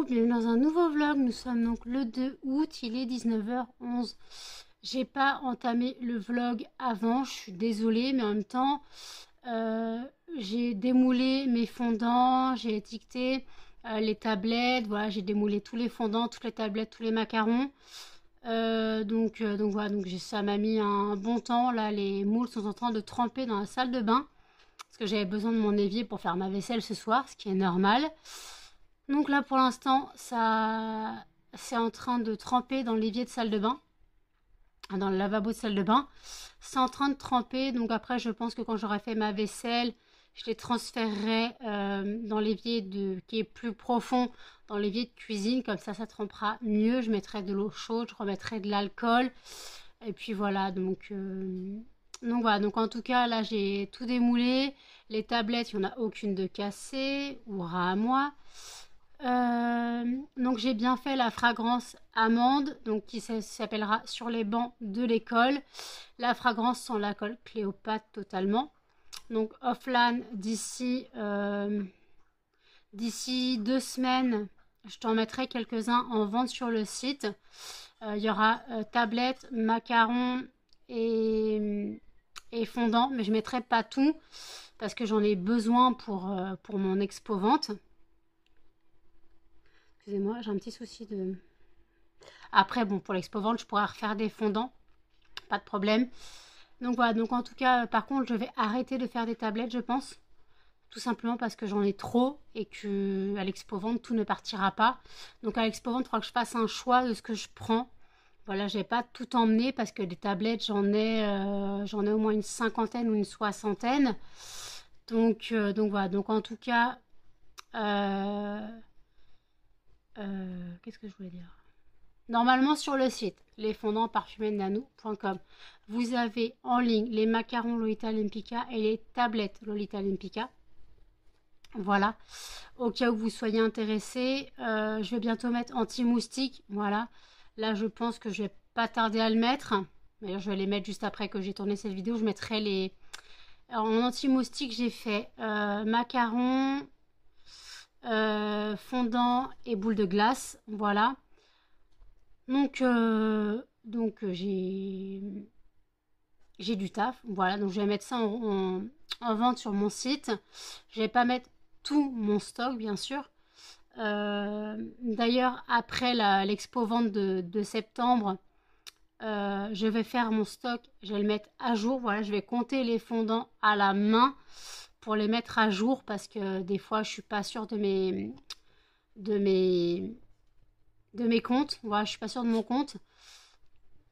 bienvenue dans un nouveau vlog. Nous sommes donc le 2 août, il est 19h11. J'ai pas entamé le vlog avant, je suis désolée, mais en même temps, j'ai démoulé mes fondants, j'ai étiqueté les tablettes, voilà, j'ai démoulé tous les fondants, toutes les tablettes, tous les macarons. Donc voilà, donc ça m'a mis un bon temps. Là, les moules sont en train de tremper dans la salle de bain parce que j'avais besoin de mon évier pour faire ma vaisselle ce soir, ce qui est normal. Donc là, pour l'instant, ça, c'est en train de tremper dans l'évier de salle de bain, dans le lavabo de salle de bain. C'est en train de tremper. Donc après, je pense que quand j'aurai fait ma vaisselle, je les transférerai dans l'évier qui est plus profond, dans l'évier de cuisine. Comme ça trempera mieux. Je mettrai de l'eau chaude, je remettrai de l'alcool. Et puis voilà, donc voilà, donc en tout cas, là, j'ai tout démoulé. Les tablettes, il n'y en a aucune de cassée, ou à moi. Donc j'ai bien fait la fragrance amande, donc qui s'appellera Sur les bancs de l'école. La fragrance sans l'alcool Cléopâtre totalement. Donc offline d'ici 2 semaines, je t'en mettrai quelques-uns en vente sur le site. Il y aura tablettes, macarons et fondant, mais je mettrai pas tout parce que j'en ai besoin pour mon expo vente. Excusez-moi, j'ai un petit souci de... Après, bon, pour l'expo vente, je pourrais refaire des fondants. Pas de problème. Donc voilà, donc en tout cas, par contre, je vais arrêter de faire des tablettes, je pense. Tout simplement parce que j'en ai trop et que à l'expo vente, tout ne partira pas. Donc à l'expo vente, il faudra que je fasse un choix de ce que je prends. Voilà, je n'ai pas tout emmené parce que des tablettes, j'en ai au moins une 50aine ou une 60aine. Donc voilà, donc en tout cas... qu'est-ce que je voulais dire? Normalement sur le site lesfondantparfumésnanou.com, vous avez en ligne les macarons Lolita Olympica et les tablettes Lolita Olympica. Voilà, au cas où vous soyez intéressés, je vais bientôt mettre anti-moustique. Voilà, là je pense que je vais pas tarder à le mettre. D'ailleurs, je vais les mettre juste après que j'ai tourné cette vidéo. Je mettrai les... Alors, en anti-moustique, j'ai fait macarons, fondant et boule de glace. Voilà. Donc j'ai du taf. Voilà, donc je vais mettre ça en vente sur mon site. Je vais pas mettre tout mon stock, bien sûr. D'ailleurs, après l'expo vente de septembre, je vais faire mon stock. Je vais le mettre à jour. Voilà, je vais compter les fondants à la main pour les mettre à jour parce que des fois, je suis pas sûre de mes comptes. Voilà, je suis pas sûre de mon compte.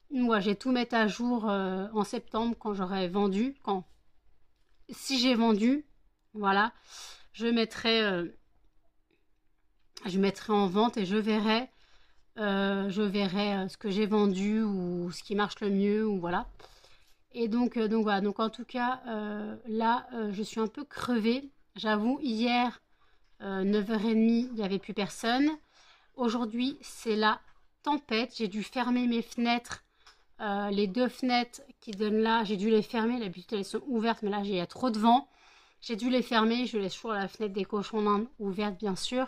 Voilà, je vais tout mettre à jour en septembre quand j'aurai vendu. Si j'ai vendu, voilà, je mettrai en vente et je verrai ce que j'ai vendu ou ce qui marche le mieux ou voilà. Et donc voilà, donc en tout cas là je suis un peu crevée. J'avoue, hier 9h30 il n'y avait plus personne. Aujourd'hui, c'est la tempête. J'ai dû fermer mes fenêtres. Les 2 fenêtres qui donnent là, j'ai dû les fermer. D'habitude, elles sont ouvertes, mais là, il y a trop de vent. J'ai dû les fermer. Je laisse toujours la fenêtre des cochons d'Inde ouverte, bien sûr.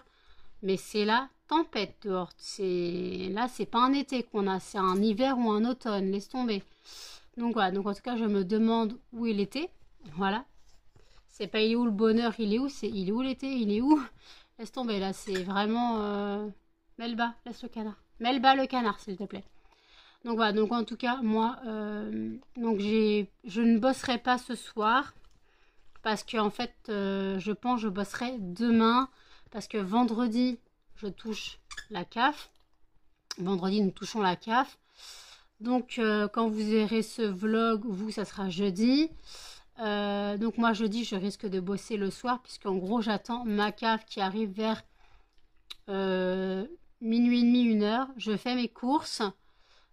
Mais c'est la tempête dehors. Là, c'est pas un été qu'on a. C'est un hiver ou un automne. Laisse tomber. Donc voilà. Donc en tout cas, je me demande où est l'été. Voilà. C'est pas il est où le bonheur, il est où? Il est où l'été? Il est où? Laisse tomber. Là, c'est vraiment... Melba, laisse le canard. Melba le canard, s'il te plaît. Donc voilà, donc en tout cas, moi, je ne bosserai pas ce soir. Parce que en fait, je pense que je bosserai demain. Parce que vendredi, je touche la CAF. Vendredi, nous touchons la CAF. Donc, quand vous verrez ce vlog, vous, ça sera jeudi. Donc moi, jeudi, je risque de bosser le soir. Puisqu'en gros, j'attends ma CAF qui arrive vers... minuit et demi, 1h, je fais mes courses,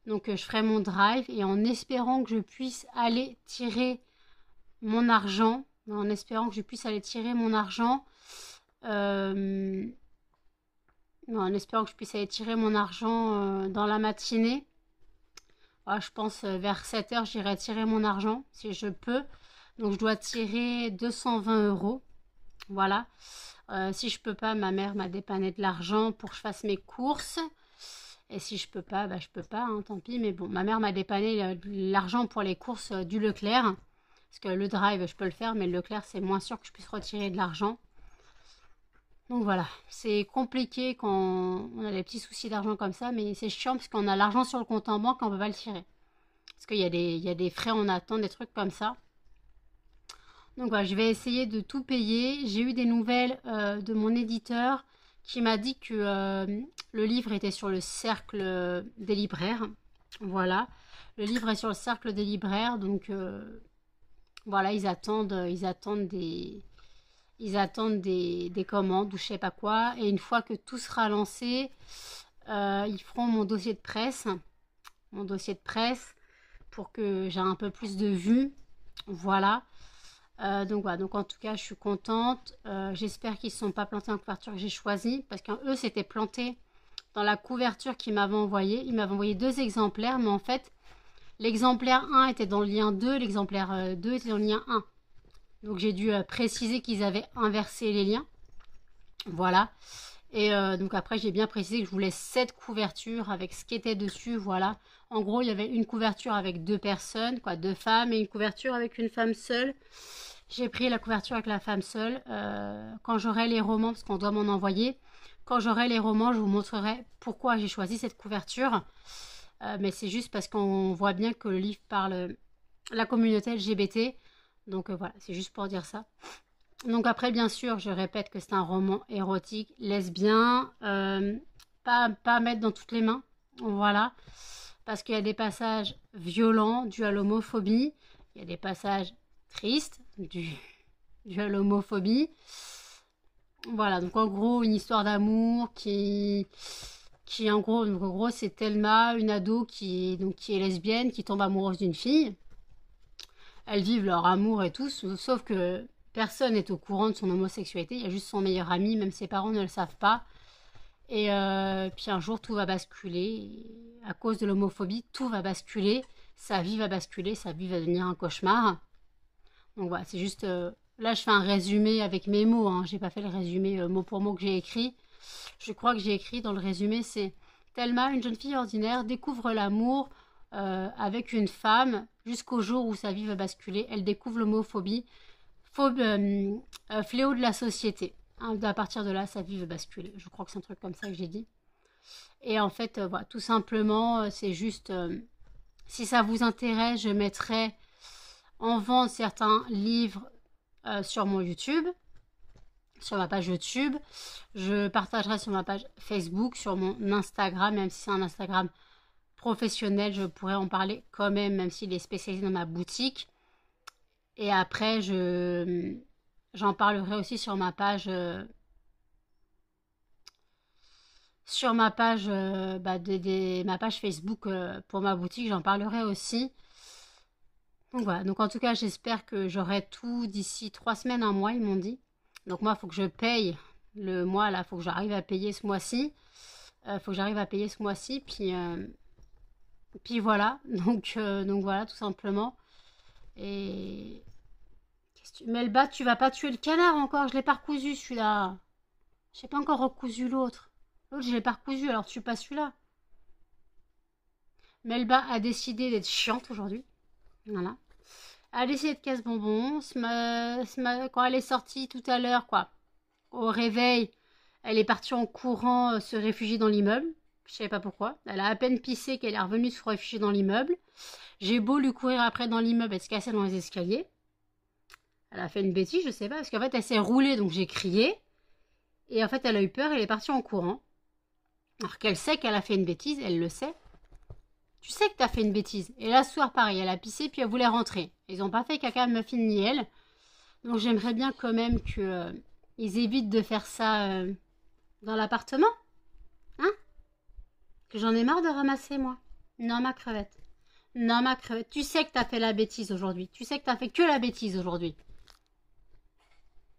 donc je ferai mon drive et en espérant que je puisse aller tirer mon argent, dans la matinée. Voilà, je pense vers 7h, j'irai tirer mon argent si je peux. Donc je dois tirer 220 €. Voilà. Si je peux pas, ma mère m'a dépanné de l'argent pour que je fasse mes courses. Et si je peux pas, bah je peux pas, hein, tant pis. Mais bon, ma mère m'a dépanné l'argent pour les courses du Leclerc. Parce que le drive, je peux le faire, mais le Leclerc, c'est moins sûr que je puisse retirer de l'argent. Donc voilà, c'est compliqué quand on a des petits soucis d'argent comme ça, mais c'est chiant parce qu'on a l'argent sur le compte en banque et on peut pas le tirer. Parce il y a des frais en attente, des trucs comme ça. Donc voilà, je vais essayer de tout payer. J'ai eu des nouvelles de mon éditeur qui m'a dit que le livre était sur le cercle des libraires. Voilà, le livre est sur le cercle des libraires, donc voilà, ils attendent des commandes ou je sais pas quoi. Et une fois que tout sera lancé, ils feront mon dossier de presse pour que j'ai un peu plus de vues. Voilà. Donc voilà, donc en tout cas, je suis contente. J'espère qu'ils ne se sont pas plantés en couverture que j'ai choisie, parce qu'eux, c'était planté dans la couverture qu'ils m'avaient envoyée. Ils m'avaient envoyé 2 exemplaires, mais en fait, l'exemplaire 1 était dans le lien 2, l'exemplaire 2 était dans le lien 1. Donc j'ai dû préciser qu'ils avaient inversé les liens. Voilà. Et donc après, j'ai bien précisé que je voulais 7 couvertures avec ce qui était dessus. Voilà. En gros, il y avait une couverture avec 2 personnes, quoi, 2 femmes, et une couverture avec une femme seule. J'ai pris la couverture avec la femme seule. Quand j'aurai les romans, parce qu'on doit m'en envoyer, quand j'aurai les romans, je vous montrerai pourquoi j'ai choisi cette couverture. Mais c'est juste parce qu'on voit bien que le livre parle la communauté LGBT. Donc voilà, c'est juste pour dire ça. Donc après, bien sûr, je répète que c'est un roman érotique, lesbien, pas à mettre dans toutes les mains. Voilà. Parce qu'il y a des passages violents dus à l'homophobie. Il y a des passages tristes dus à l'homophobie. Voilà, donc en gros, une histoire d'amour qui en gros, c'est Thelma, une ado qui est lesbienne, qui tombe amoureuse d'une fille. Elles vivent leur amour et tout, sauf que personne n'est au courant de son homosexualité. Il y a juste son meilleur ami, même ses parents ne le savent pas. Et puis un jour, tout va basculer. Et à cause de l'homophobie, tout va basculer. Sa vie va basculer, sa vie va devenir un cauchemar. Donc voilà, c'est juste... là, je fais un résumé avec mes mots. Hein. J'ai pas fait le résumé mot pour mot que j'ai écrit. Je crois que j'ai écrit dans le résumé, c'est... Thelma, une jeune fille ordinaire, découvre l'amour avec une femme jusqu'au jour où sa vie va basculer. Elle découvre l'homophobie, fléau de la société. Hein, à partir de là, sa vie va basculer. Je crois que c'est un truc comme ça que j'ai dit. Et en fait, voilà, tout simplement, c'est juste... si ça vous intéresse, je mettrai en vente certains livres sur mon YouTube, sur ma page YouTube. Je partagerai sur ma page Facebook, sur mon Instagram, même si c'est un Instagram professionnel, je pourrais en parler quand même, même s'il est spécialisé dans ma boutique. Et après, j'en parlerai aussi sur ma page ma page Facebook pour ma boutique, j'en parlerai aussi. Donc voilà, donc en tout cas, j'espère que j'aurai tout d'ici 3 semaines, un mois, ils m'ont dit. Donc moi, il faut que je paye le mois, là, il faut que j'arrive à payer ce mois-ci. Puis voilà, donc voilà, tout simplement. Et... Melba, tu vas pas tuer le canard encore, je l'ai pas recousu celui-là. J'ai pas encore recousu l'autre. L'autre, je l'ai pas recousu, alors tu pas celui-là. Melba a décidé d'être chiante aujourd'hui. Voilà. Elle a décidé de casse-bonbon. Quand elle est sortie tout à l'heure, quoi, au réveil, elle est partie en courant se réfugier dans l'immeuble. Je savais pas pourquoi. Elle a à peine pissé qu'elle est revenue se réfugier dans l'immeuble. J'ai beau lui courir après dans l'immeuble, elle se cassait dans les escaliers. Elle a fait une bêtise, je sais pas, parce qu'en fait, elle s'est roulée, donc j'ai crié. Et en fait, elle a eu peur, elle est partie en courant. Alors qu'elle sait qu'elle a fait une bêtise, elle le sait. Tu sais que t'as fait une bêtise. Et là, ce soir, pareil, elle a pissé, puis elle voulait rentrer. Ils ont pas fait caca, Muffin ni elle. Donc j'aimerais bien quand même que ils évitent de faire ça dans l'appartement. Hein? Que j'en ai marre de ramasser, moi. Non, ma crevette. Non, ma crevette. Tu sais que t'as fait la bêtise aujourd'hui. Tu sais que t'as fait que la bêtise aujourd'hui.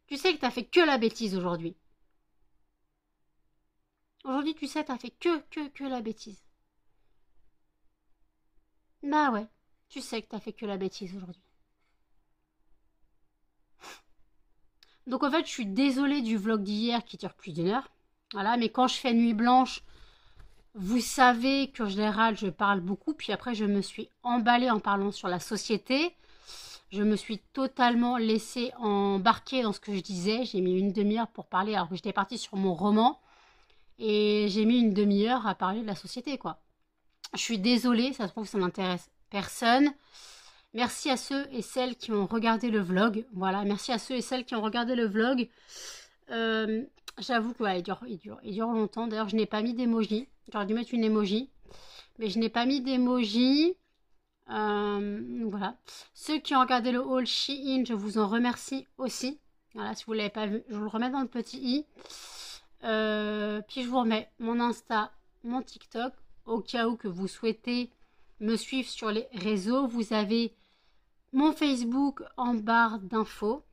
Tu sais que t'as fait que la bêtise aujourd'hui. Aujourd'hui, tu sais, t'as fait que la bêtise. Bah ouais. Tu sais que t'as fait que la bêtise aujourd'hui. Donc en fait, je suis désolée du vlog d'hier qui dure plus d'1 heure. Voilà, mais quand je fais nuit blanche, vous savez qu'en général, je parle beaucoup. Puis après, je me suis emballée en parlant sur la société. Je me suis totalement laissée embarquer dans ce que je disais. J'ai mis une demi-heure pour parler alors que j'étais partie sur mon roman. Et j'ai mis une demi-heure à parler de la société, quoi. Je suis désolée, ça se trouve, ça n'intéresse personne. Merci à ceux et celles qui ont regardé le vlog. Voilà, merci à ceux et celles qui ont regardé le vlog. J'avoue que ouais, il dure longtemps. D'ailleurs, je n'ai pas mis d'emoji. J'aurais dû mettre une emoji. Mais je n'ai pas mis d'emoji. Voilà. Ceux qui ont regardé le haul Shein, je vous en remercie aussi. Voilà, si vous ne l'avez pas vu, je vous le remets dans le petit i. Puis je vous remets mon Insta, mon TikTok. Au cas où que vous souhaitez me suivre sur les réseaux, vous avez mon Facebook en barre d'infos.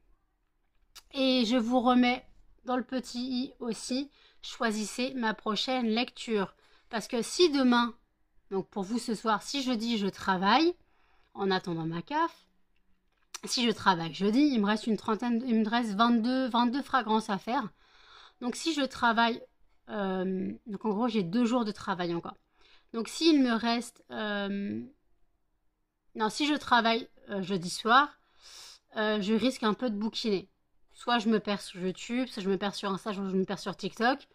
Et je vous remets dans le petit i aussi, choisissez ma prochaine lecture. Parce que si demain, donc pour vous ce soir, si jeudi je travaille, en attendant ma CAF, si je travaille jeudi, il me reste une trentaine, il me reste 22 fragrances à faire. Donc si je travaille, donc en gros j'ai 2 jours de travail encore. Donc s'il me reste, non, si je travaille jeudi soir, je risque un peu de bouquiner. Soit je me perds sur YouTube, soit je me perds sur Insta, soit je me perds sur TikTok,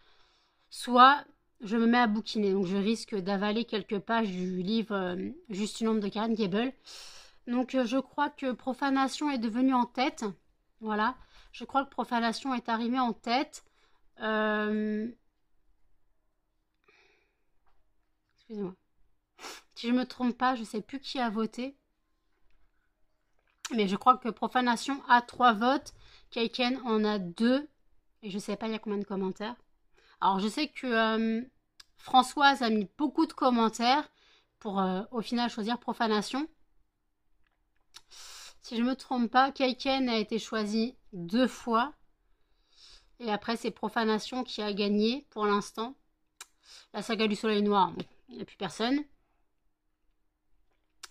soit je me mets à bouquiner. Donc je risque d'avaler quelques pages du livre Juste une ombre de Karen Gable. Donc je crois que Profanation est devenue en tête. Voilà. Je crois que Profanation est arrivé en tête. Excusez-moi. Si je ne me trompe pas, je ne sais plus qui a voté. Mais je crois que Profanation a 3 votes. Kaiken en a 2. Et je ne sais pas il y a combien de commentaires. Alors je sais que Françoise a mis beaucoup de commentaires pour au final choisir Profanation. Si je ne me trompe pas, Kaiken a été choisi 2 fois. Et après c'est Profanation qui a gagné pour l'instant. La saga du soleil noir, il n'y a plus personne.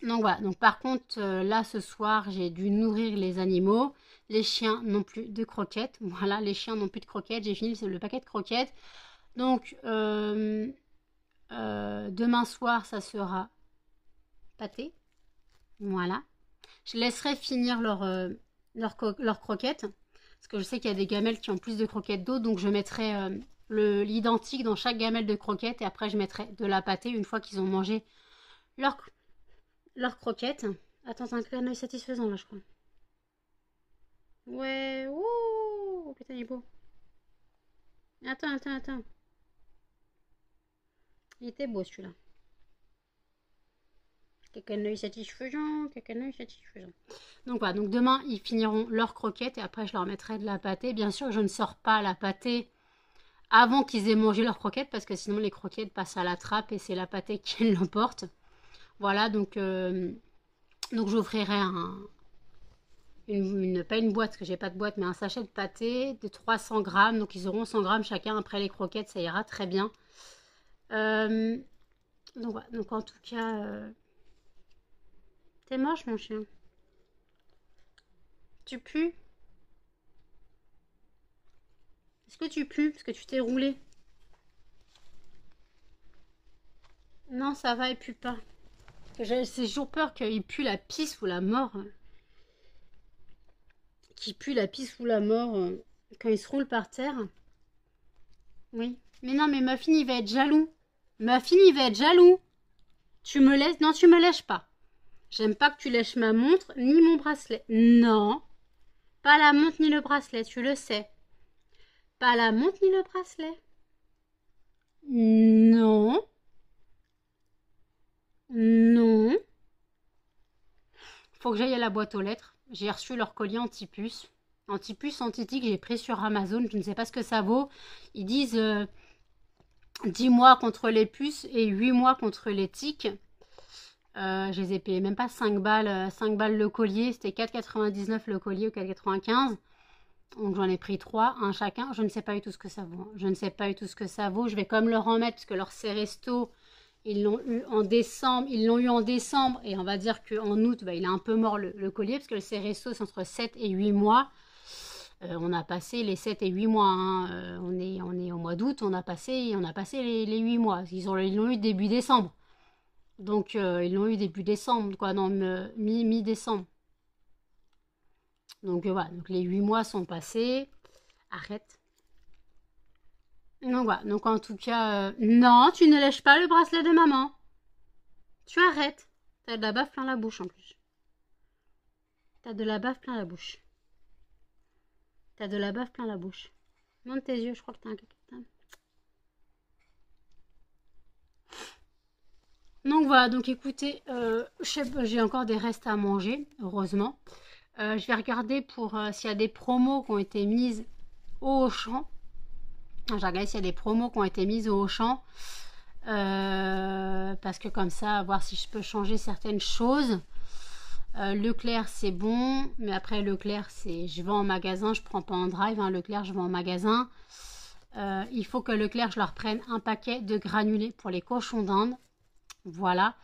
Donc voilà, donc par contre, là ce soir, j'ai dû nourrir les animaux. Les chiens n'ont plus de croquettes. Voilà, les chiens n'ont plus de croquettes. J'ai fini le paquet de croquettes. Donc, demain soir, ça sera pâté. Voilà. Je laisserai finir leurs croquettes. Parce que je sais qu'il y a des gamelles qui ont plus de croquettes d'autres. Donc, je mettrai l'identique dans chaque gamelle de croquettes. Et après, je mettrai de la pâtée une fois qu'ils ont mangé leurs croquettes. Attends, t'as un clin d'œil satisfaisant là, je crois. Ouais, ouh, oh, putain, il est beau. Attends. Il était beau celui-là. Quelqu'un d'œil satisfaisant. Donc voilà, donc demain, ils finiront leurs croquettes et après, je leur mettrai de la pâtée. Bien sûr, je ne sors pas la pâtée avant qu'ils aient mangé leurs croquettes parce que sinon, les croquettes passent à la trappe et c'est la pâtée qui l'emporte. Voilà, donc j'offrirai pas une boîte, parce que j'ai pas de boîte, mais un sachet de pâté de 300 grammes. Donc ils auront 100 grammes chacun. Après les croquettes, ça ira très bien. Donc voilà, donc en tout cas, t'es moche mon chien. Tu pues? Est-ce que tu pues? Parce que tu t'es roulé. Non, ça va, il pue pas. J'ai toujours peur qu'il pue la pisse ou la mort. Qu'il pue la pisse ou la mort quand il se roule par terre. Oui. Mais non, mais Muffin, il va être jaloux. Muffin, il va être jaloux. Tu me laisses? Non, tu me lèches pas. J'aime pas que tu lèches ma montre ni mon bracelet. Non. Pas la montre ni le bracelet, tu le sais. Pas la montre ni le bracelet. Non. Non. Faut que j'aille à la boîte aux lettres. J'ai reçu leur collier anti-puce. Anti-puce, anti-tic, j'ai pris sur Amazon. Je ne sais pas ce que ça vaut. Ils disent 10 mois contre les puces et 8 mois contre les tiques. Je les ai payés même pas 5 balles, 5 balles le collier. C'était 4,99 le collier ou 4,95. Donc j'en ai pris 3, un chacun. Je ne sais pas du tout ce que ça vaut. Je ne sais pas du tout ce que ça vaut. Je vais quand même leur en mettre parce que leur Ceresto, ils l'ont eu en décembre. Et on va dire qu'en août, bah, il est un peu mort le collier parce que le Ceresto, c'est entre 7 et 8 mois. On a passé les 7 et 8 mois, hein. On est au mois d'août, on a passé les 8 mois. Ils l'ont eu début décembre. Donc, ils l'ont eu début décembre, quoi, non, mi-décembre. Donc, voilà, donc les 8 mois sont passés. Arrête. Donc, voilà, donc en tout cas, non, tu ne lèches pas le bracelet de maman. Tu arrêtes. T'as de la baffe plein la bouche, en plus. T'as de la baffe plein la bouche. T'as de la baffe plein la bouche. Monte tes yeux, je crois que t'as un caca. Donc voilà, donc écoutez, j'ai encore des restes à manger, heureusement. Je vais regarder pour s'il y a des promos qui ont été mises au Auchan. Je vais regarder s'il y a des promos qui ont été mises au Auchan. Parce que comme ça, voir si je peux changer certaines choses. Leclerc, c'est bon. Mais après, Leclerc, c'est je vais en magasin. Je prends pas en drive. Hein, Leclerc, je vais en magasin. Il faut que Leclerc, je leur prenne un paquet de granulés pour les cochons d'Inde. Voilà,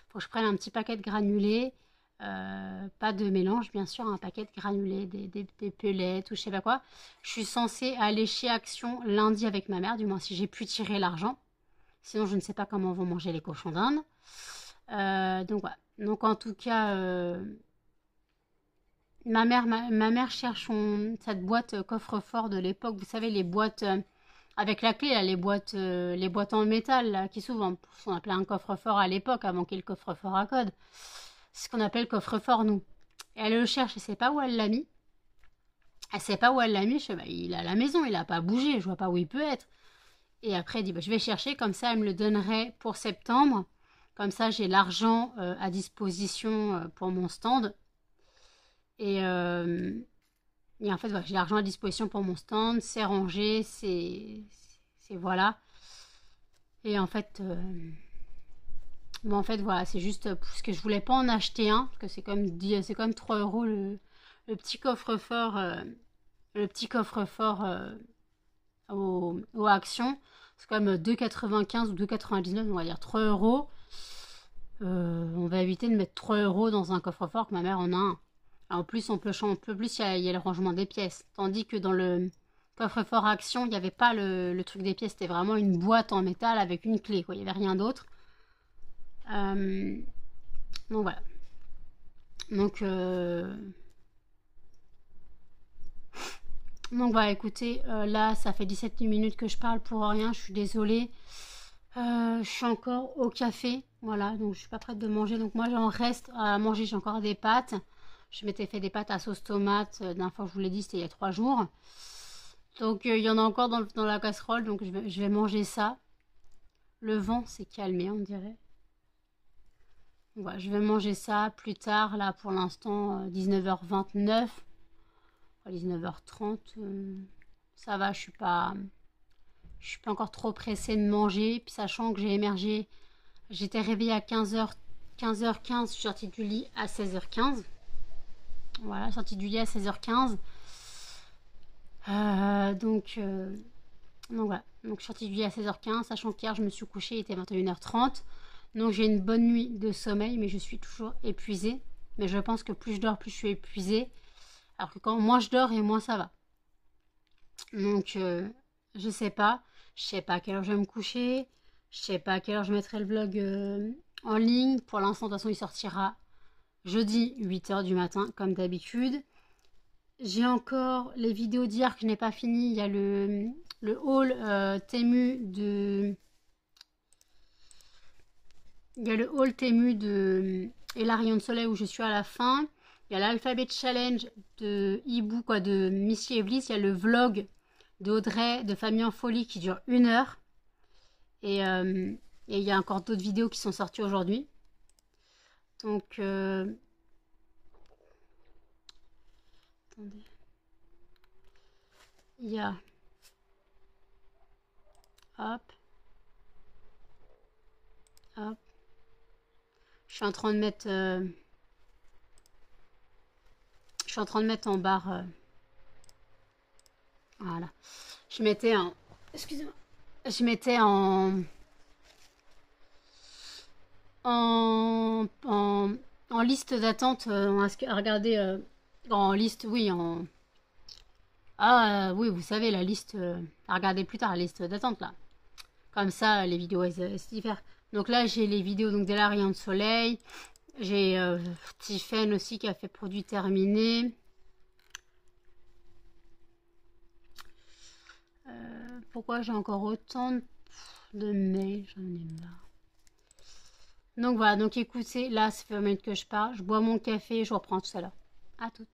faut que je prenne un petit paquet de granulés, pas de mélange bien sûr, un paquet de granulés, des pellets ou je sais pas quoi. Je suis censée aller chez Action lundi avec ma mère, du moins si j'ai pu tirer l'argent. Sinon je ne sais pas comment vont manger les cochons d'Inde. Donc voilà, donc en tout cas, ma mère cherche cette boîte coffre-fort de l'époque, vous savez les boîtes... avec la clé, là, les boîtes en métal là, qui s'ouvrent, on appelait un coffre-fort à l'époque, avant qu'il y ait le coffre-fort à code. C'est ce qu'on appelle coffre-fort, nous. Et elle le cherche, elle sait pas où elle l'a mis. Elle sait pas où elle l'a mis, je sais, bah, il est à la maison, il a pas bougé, je vois pas où il peut être. Et après, elle dit, bah, je vais chercher, comme ça, elle me le donnerait pour septembre. Comme ça, j'ai l'argent à disposition pour mon stand. Et, et en fait, voilà, j'ai l'argent à disposition pour mon stand, c'est rangé, c'est voilà. Et en fait, bon, en fait, voilà, c'est juste parce que je voulais pas en acheter un, parce que c'est comme 3 euros le petit coffre-fort, aux actions. C'est comme 2,95 ou 2,99, on va dire 3 euros. On va éviter de mettre 3 euros dans un coffre-fort que ma mère en a un. En plus, on peut plus, il y a le rangement des pièces. Tandis que dans le coffre-fort action, il n'y avait pas le truc des pièces. C'était vraiment une boîte en métal avec une clé, quoi. Il n'y avait rien d'autre. Donc voilà. Donc voilà, écoutez, là, ça fait 17 minutes que je parle pour rien. Je suis désolée. Je suis encore au café. Voilà, donc je suis pas prête de manger. Donc moi, j'en reste à manger. J'ai encore des pâtes. Je m'étais fait des pâtes à sauce tomate. D'un fois, je vous l'ai dit, c'était il y a 3 jours. Donc, il y en a encore dans la casserole. Donc, je vais manger ça. Le vent s'est calmé, on dirait. Voilà, je vais manger ça plus tard. Là, pour l'instant, 19h29. 19h30. Ça va, je suis pas encore trop pressée de manger. Puis, sachant que j'ai émergé, j'étais réveillée à 15h15. Je suis sortie du lit à 16h15. Voilà, sortie du lit à 16h15. Donc voilà. Donc, je suis sortie du lit à 16h15, sachant qu'hier, je me suis couchée, il était 21h30. Donc, j'ai une bonne nuit de sommeil, mais je suis toujours épuisée. Mais je pense que plus je dors, plus je suis épuisée. Alors que quand moins je dors, et moins ça va. Donc, je sais pas. Je sais pas à quelle heure je vais me coucher. Je sais pas à quelle heure je mettrai le vlog en ligne. Pour l'instant, de toute façon, il sortira jeudi 8h du matin, comme d'habitude. J'ai encore les vidéos d'hier que je n'ai pas fini. Il y a le haul Temu de... Il y a le haul Temu de... et la Rayon de Soleil où je suis à la fin. Il y a l'Alphabet Challenge de Hibou, quoi, de Missy Eblis. Il y a le vlog de Audrey de Famille en Folie qui dure 1 heure. Et il y a encore d'autres vidéos qui sont sorties aujourd'hui. Donc... attendez. Il y a... Hop. Hop. Je suis en train de mettre... je suis en train de mettre en barre... voilà. Je mettais en... Excusez-moi. Je mettais en liste d'attente à regarder... en liste, oui, Ah oui, vous savez, la liste, à regarder plus tard, la liste d'attente là. Comme ça, les vidéos, elles se diffèrent. Donc là, j'ai les vidéos donc, de la Rayon de Soleil. J'ai Tiffen aussi qui a fait produit terminé. Pourquoi j'ai encore autant de mails? J'en ai marre. Donc voilà, donc écoutez, là, ça fait 20 minutes que je pars. Je bois mon café, je reprends tout à l'heure. À tout.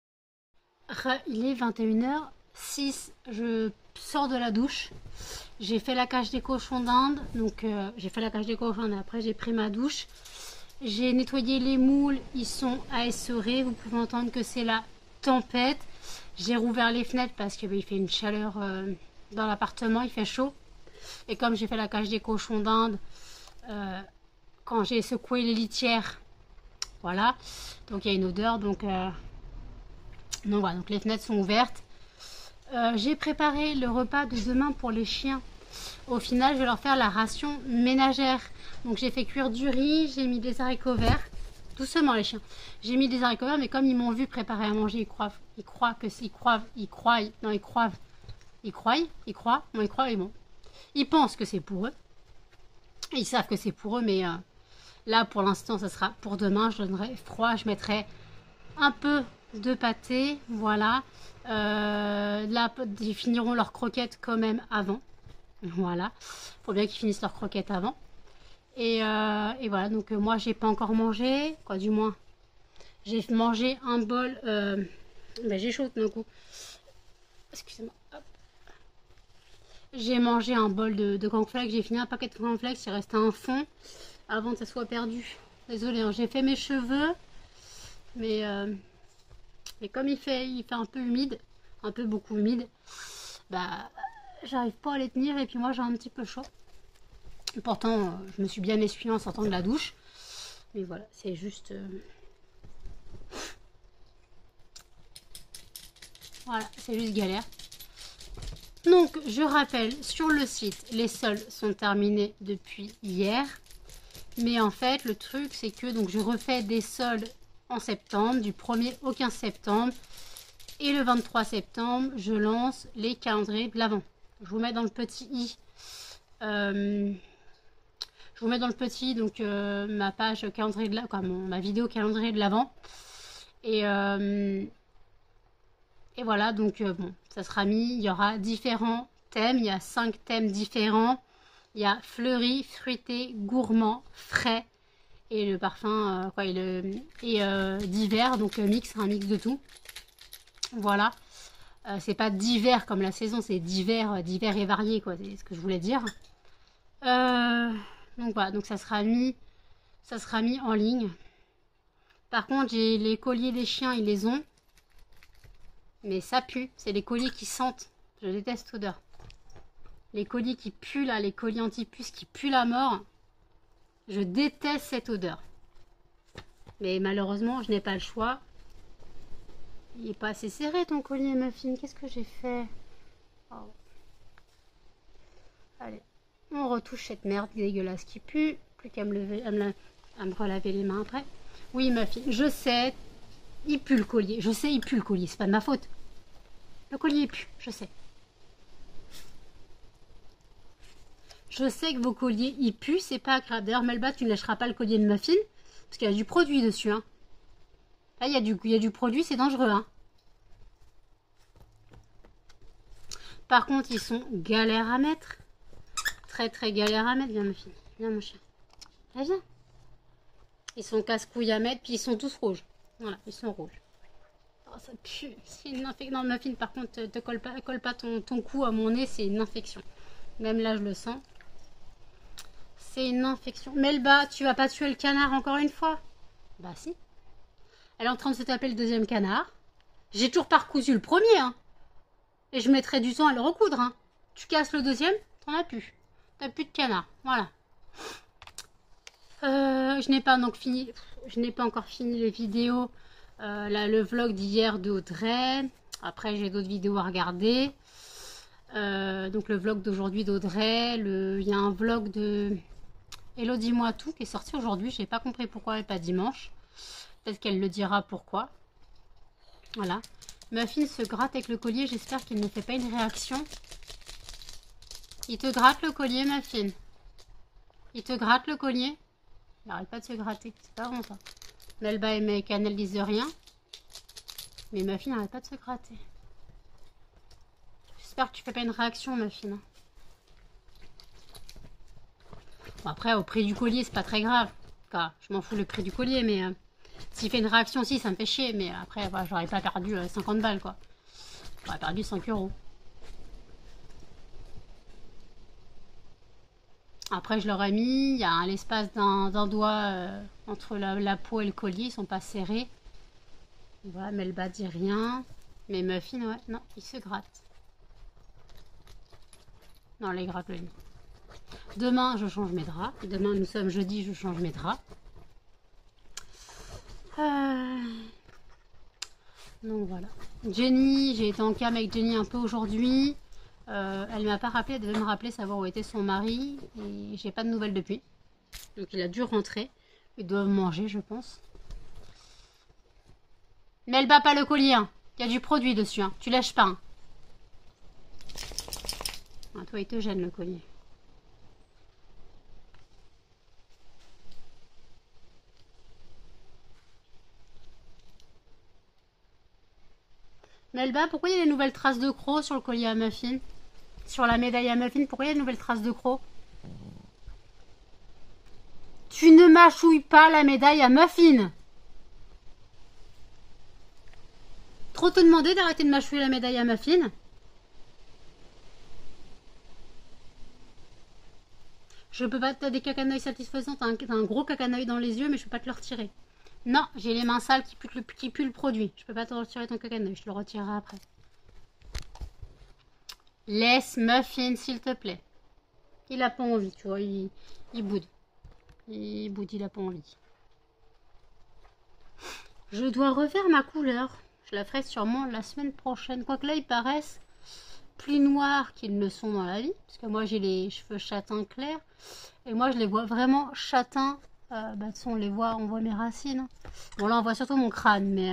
Il est 21h06. Je sors de la douche. J'ai fait la cage des cochons d'Inde. Donc, j'ai fait la cage des cochons d'Inde. Après, j'ai pris ma douche. J'ai nettoyé les moules. Ils sont aessorés. Vous pouvez entendre que c'est la tempête. J'ai rouvert les fenêtres parce qu'il fait une chaleur dans l'appartement. Il fait chaud. Et comme j'ai fait la cage des cochons d'Inde, quand j'ai secoué les litières, voilà. Donc, il y a une odeur. Donc voilà. Donc, les fenêtres sont ouvertes. J'ai préparé le repas de demain pour les chiens. Au final, je vais leur faire la ration ménagère. Donc j'ai fait cuire du riz, j'ai mis des haricots verts. Doucement les chiens. J'ai mis des haricots verts, mais comme ils m'ont vu préparer à manger, ils croient et bon. Ils pensent que c'est pour eux. Ils savent que c'est pour eux, mais là pour l'instant, ça sera pour demain. Je donnerai froid, je mettrai un peu de pâté, voilà. Là, ils finiront leurs croquettes quand même avant. Voilà, faut bien qu'ils finissent leurs croquettes avant. Et voilà, donc moi j'ai pas encore mangé, quoi du moins. J'ai mangé un bol, ben, j'ai chaud d'un coup. Excusez-moi. J'ai mangé un bol de cornflakes, j'ai fini un paquet de cornflakes, il restait un fond avant que ça soit perdu. Désolée, hein, j'ai fait mes cheveux, mais comme il fait un peu humide, un peu beaucoup humide, bah j'arrive pas à les tenir et puis moi j'ai un petit peu chaud. Pourtant, je me suis bien essuyée en sortant de la douche. Mais voilà, c'est juste... Voilà, c'est juste galère. Donc, je rappelle, sur le site, les soldes sont terminés depuis hier. Mais en fait, le truc, c'est que donc je refais des soldes en septembre, du 1er au 15 septembre. Et le 23 septembre, je lance les calendriers de l'Avent. Je vous mets dans le petit i. Je vous mets dans le petit donc ma page calendrier de l'Avent, ma vidéo calendrier de l'Avent. Et voilà, donc bon, ça sera mis. Il y aura différents thèmes. Il y a 5 thèmes différents. Il y a fleuri, fruité, gourmand, frais. Et le parfum, d'hiver, donc mix, un mix de tout. Voilà. C'est pas d'hiver comme la saison, c'est d'hiver et varié, quoi. C'est ce que je voulais dire. Donc voilà, donc ça sera mis en ligne. Par contre, j'ai les colliers des chiens, ils les ont. Mais ça pue. C'est les colliers qui sentent. Je déteste l'odeur. Les colliers qui puent là, les colliers anti-puces qui puent la mort. Je déteste cette odeur. Mais malheureusement, je n'ai pas le choix. Il est pas assez serré ton collier, Muffin. Qu'est-ce que j'ai fait? Oh. Allez. On retouche cette merde dégueulasse qui pue. Plus qu'à me lever, à me relaver les mains après. Oui, Muffin, je sais. Il pue le collier. Je sais, il pue le collier. C'est pas de ma faute. Le collier pue, je sais. Je sais que vos colliers, ils puent. C'est pas grave. D'ailleurs, Melba, tu ne lâcheras pas le collier de Muffin. Parce qu'il y a du produit dessus. Hein. Là, il y a du produit. C'est dangereux. Hein. Par contre, ils sont galères à mettre. Très, très galères à mettre. Viens, Muffin. Viens, mon chien. Allez, viens. Ils sont casse-couilles à mettre. Puis ils sont tous rouges. Voilà, ils sont rouges. Oh, ça pue. C'est une infection. Non, Muffin, par contre, te colle pas ton cou à mon nez. C'est une infection. Même là, je le sens. C'est une infection. Melba, tu vas pas tuer le canard encore une fois? Bah si. Elle est en train de se taper le deuxième canard. J'ai toujours pas recousu le premier. Hein. Et je mettrai du temps à le recoudre. Hein. Tu casses le deuxième, t'en as plus. T'as plus de canard. Voilà. Je n'ai pas donc fini. Je n'ai pas encore fini les vidéos. Là, le vlog d'hier d'Audrey. Après, j'ai d'autres vidéos à regarder. Donc le vlog d'aujourd'hui d'Audrey. Il y a un vlog de Hello dis-moi tout qui est sorti aujourd'hui. Je n'ai pas compris pourquoi et pas dimanche. Peut-être qu'elle le dira pourquoi. Voilà. Muffin se gratte avec le collier. J'espère qu'il ne fait pas une réaction. Il te gratte le collier, Muffin. Il te gratte le collier. Il n'arrête pas de se gratter. C'est pas bon, ça. Melba et Cannelle disent rien. Mais Muffin n'arrête pas de se gratter. J'espère que tu fais pas une réaction, Muffin. Bon, après, au prix du collier, c'est pas très grave. Enfin, je m'en fous le prix du collier, mais s'il fait une réaction aussi, ça me fait chier. Mais après, voilà, j'aurais pas perdu 50 balles, quoi. J'aurais perdu 5 euros. Après, je leur ai mis, il y a l'espace d'un doigt entre la peau et le collier, ils sont pas serrés. Voilà, Melba dit rien. Mais Muffin, ouais, non, il se gratte. Non, les gratte le lit. Demain, je change mes draps. Demain, nous sommes jeudi, je change mes draps. Donc voilà. Jenny, j'ai été en cam avec Jenny un peu aujourd'hui. Elle m'a pas rappelé, elle devait me rappeler savoir où était son mari. Et j'ai pas de nouvelles depuis. Donc il a dû rentrer. Ils doivent manger, je pense. Mais elle bat pas le collier. Hein. Il y a du produit dessus. Hein. Tu lâches pas. Hein. Ah, toi, il te gêne le collier. Melba, pourquoi il y a des nouvelles traces de crocs sur le collier à Muffin? Sur la médaille à Muffin, pourquoi il y a des nouvelles traces de crocs? Tu ne mâchouilles pas la médaille à Muffin. Trop te demander d'arrêter de mâchouiller la médaille à Muffin. Je peux pas, t'as des cacaneuils satisfaisants, t'as un gros cacaneuil dans les yeux, mais je peux pas te le retirer. Non, j'ai les mains sales qui puent le produit. Je peux pas te retirer ton cacaneuil, je te le retirerai après. Laisse Muffin, s'il te plaît. Il a pas envie, tu vois, il boude. Il boude, il a pas envie. Je dois refaire ma couleur. Je la ferai sûrement la semaine prochaine. Quoique là, ils paraissent plus noirs qu'ils ne sont dans la vie. Parce que moi, j'ai les cheveux châtains clairs. Et moi, je les vois vraiment châtains. Bah, de toute façon, on voit mes racines. Bon, là, on voit surtout mon crâne. Mais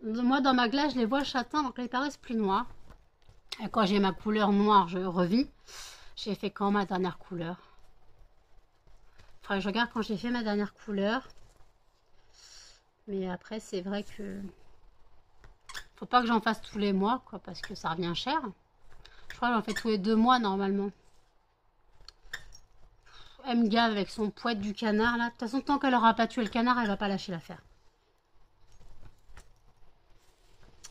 moi, dans ma glace, je les vois châtains. Donc là, ils paraissent plus noirs. Et quand j'ai ma couleur noire, je revis. J'ai fait quand ma dernière couleur? Faudrait que je regarde quand j'ai fait ma dernière couleur. Mais après, c'est vrai que... Faut pas que j'en fasse tous les mois, quoi, parce que ça revient cher. Je crois que j'en fais tous les 2 mois, normalement. Elle me gave avec son poète du canard, là. De toute façon, tant qu'elle aura pas tué le canard, elle va pas lâcher l'affaire.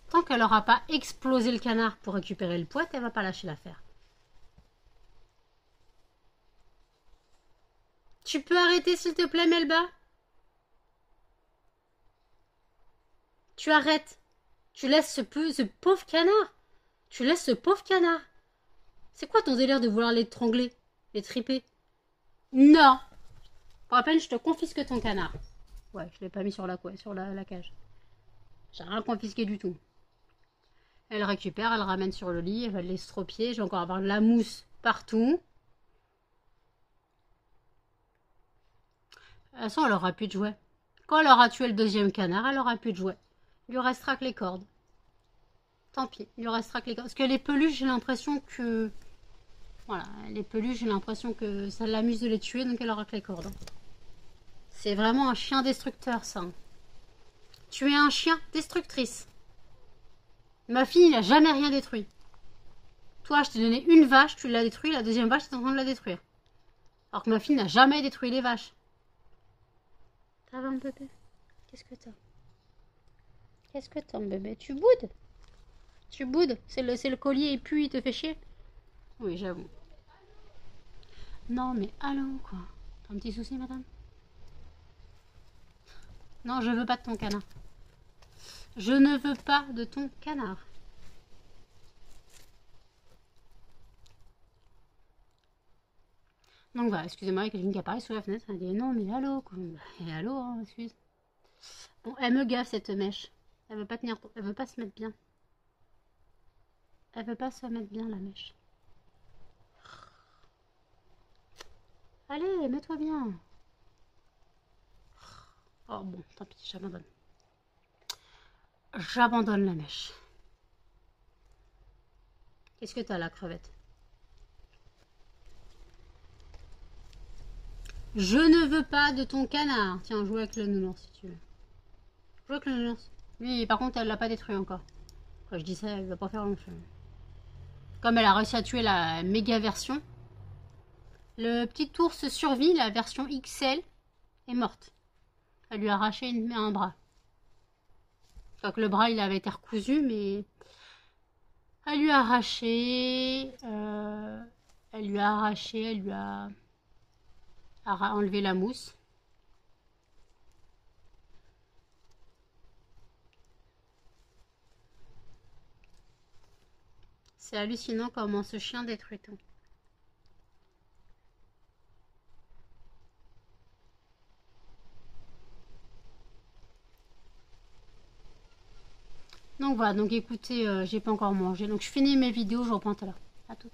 Tant qu'elle aura pas explosé le canard pour récupérer le poète, elle va pas lâcher l'affaire. Tu peux arrêter, s'il te plaît, Melba? Tu arrêtes. Tu laisses ce pauvre canard. Tu laisses ce pauvre canard. C'est quoi ton délire de vouloir l'étrangler, les triper? Non. Pour rappel, je te confisque ton canard. Ouais, je l'ai pas mis sur la cage. J'ai rien confisqué du tout. Elle récupère, elle ramène sur le lit, elle va l'estropier. Je vais encore avoir de la mousse partout. De toute façon, elle aura plus de jouets. Quand elle aura tué le deuxième canard, elle aura plus de jouets. Il lui restera que les cordes. Tant pis, il lui restera que les cordes. Parce que les peluches, j'ai l'impression que... Voilà, les peluches, j'ai l'impression que ça l'amuse de les tuer, donc elle aura que les cordes. C'est vraiment un chien destructeur, ça. Tu es un chien destructrice. Ma fille, il n'a jamais rien détruit. Toi, je t'ai donné une vache, tu l'as détruit, la deuxième vache, tu es en train de la détruire. Alors que ma fille n'a jamais détruit les vaches. Ça va, mon bébé? Qu'est-ce que t'as? Qu'est-ce que t'as, mon bébé? Tu boudes? Tu boudes? C'est le collier, et puis il te fait chier? Oui, j'avoue. Non, mais allô, quoi. T'as un petit souci, madame? Non, je veux pas de ton canard. Je ne veux pas de ton canard. Donc voilà, excusez-moi, il y a quelqu'un qui apparaît sous la fenêtre. Elle dit non, mais allô, quoi. Et allô, hein, excuse. Bon, elle me gaffe cette mèche. Elle veut pas tenir, elle veut pas se mettre bien. Elle veut pas se mettre bien, la mèche. Allez, mets-toi bien. Oh bon, tant pis, j'abandonne. j'abandonne la mèche. Qu'est-ce que t'as, la crevette? Je ne veux pas de ton canard. Tiens, joue avec le nounours si tu veux. Joue avec le nounours. Lui, par contre, elle l'a pas détruit encore. Quand je dis ça, elle va pas faire long feu. Comme elle a réussi à tuer la méga version, le petit ours survit, la version XL est morte. Elle lui a arraché un bras. Donc le bras, il avait été recousu, mais elle lui a arraché, elle lui a enlevé la mousse. C'est hallucinant comment ce chien détruit tout. Donc voilà, donc écoutez, j'ai pas encore mangé. Donc je finis mes vidéos, je reprends tout à l'heure. À toutes.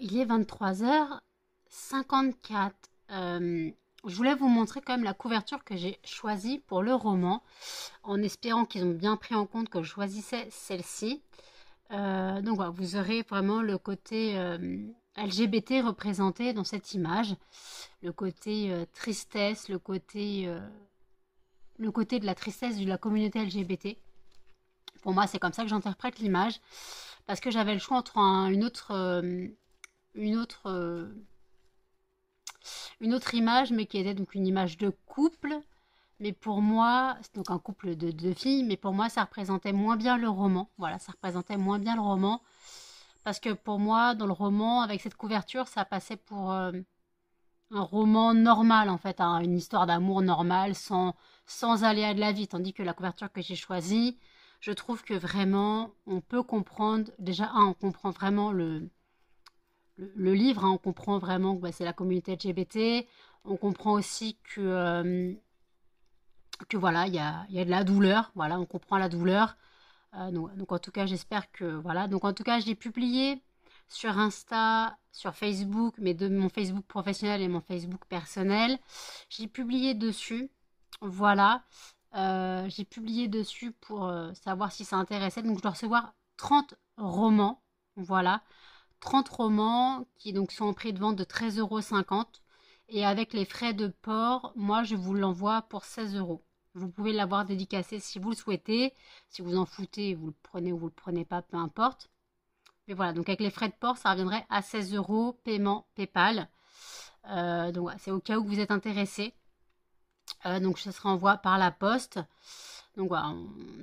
Il est 23h54. Je voulais vous montrer quand même la couverture que j'ai choisie pour le roman, en espérant qu'ils ont bien pris en compte que je choisissais celle-ci. Donc voilà, vous aurez vraiment le côté LGBT représenté dans cette image, le côté tristesse, le côté de la tristesse de la communauté LGBT. Pour moi, c'est comme ça que j'interprète l'image, parce que j'avais le choix entre une autre image, mais qui était donc une image de couple. Mais pour moi, c'est donc un couple de deux filles, mais pour moi, ça représentait moins bien le roman. Voilà, ça représentait moins bien le roman. Parce que pour moi, dans le roman, avec cette couverture, ça passait pour un roman normal, en fait, hein, une histoire d'amour normale, sans aléas de la vie. Tandis que la couverture que j'ai choisie, je trouve que vraiment, on peut comprendre, déjà, on comprend vraiment le livre, hein, on comprend vraiment que c'est la communauté LGBT, on comprend aussi que voilà, il y a de la douleur, voilà, on comprend la douleur. Donc en tout cas, j'espère que, voilà, donc en tout cas, j'ai publié sur Insta, sur Facebook, mais de mon Facebook professionnel et mon Facebook personnel. J'ai publié dessus, voilà, j'ai publié dessus pour savoir si ça intéressait. Donc je dois recevoir 30 romans, voilà, 30 romans qui donc sont en prix de vente de 13,50 €. Et avec les frais de port, moi je vous l'envoie pour 16 €. Vous pouvez l'avoir dédicacé si vous le souhaitez. Si vous en foutez, vous le prenez ou vous le prenez pas, peu importe. Mais voilà, donc avec les frais de port, ça reviendrait à 16 €, paiement PayPal. Donc voilà, c'est au cas où vous êtes intéressé. Donc ça se renvoie par la poste. Donc voilà,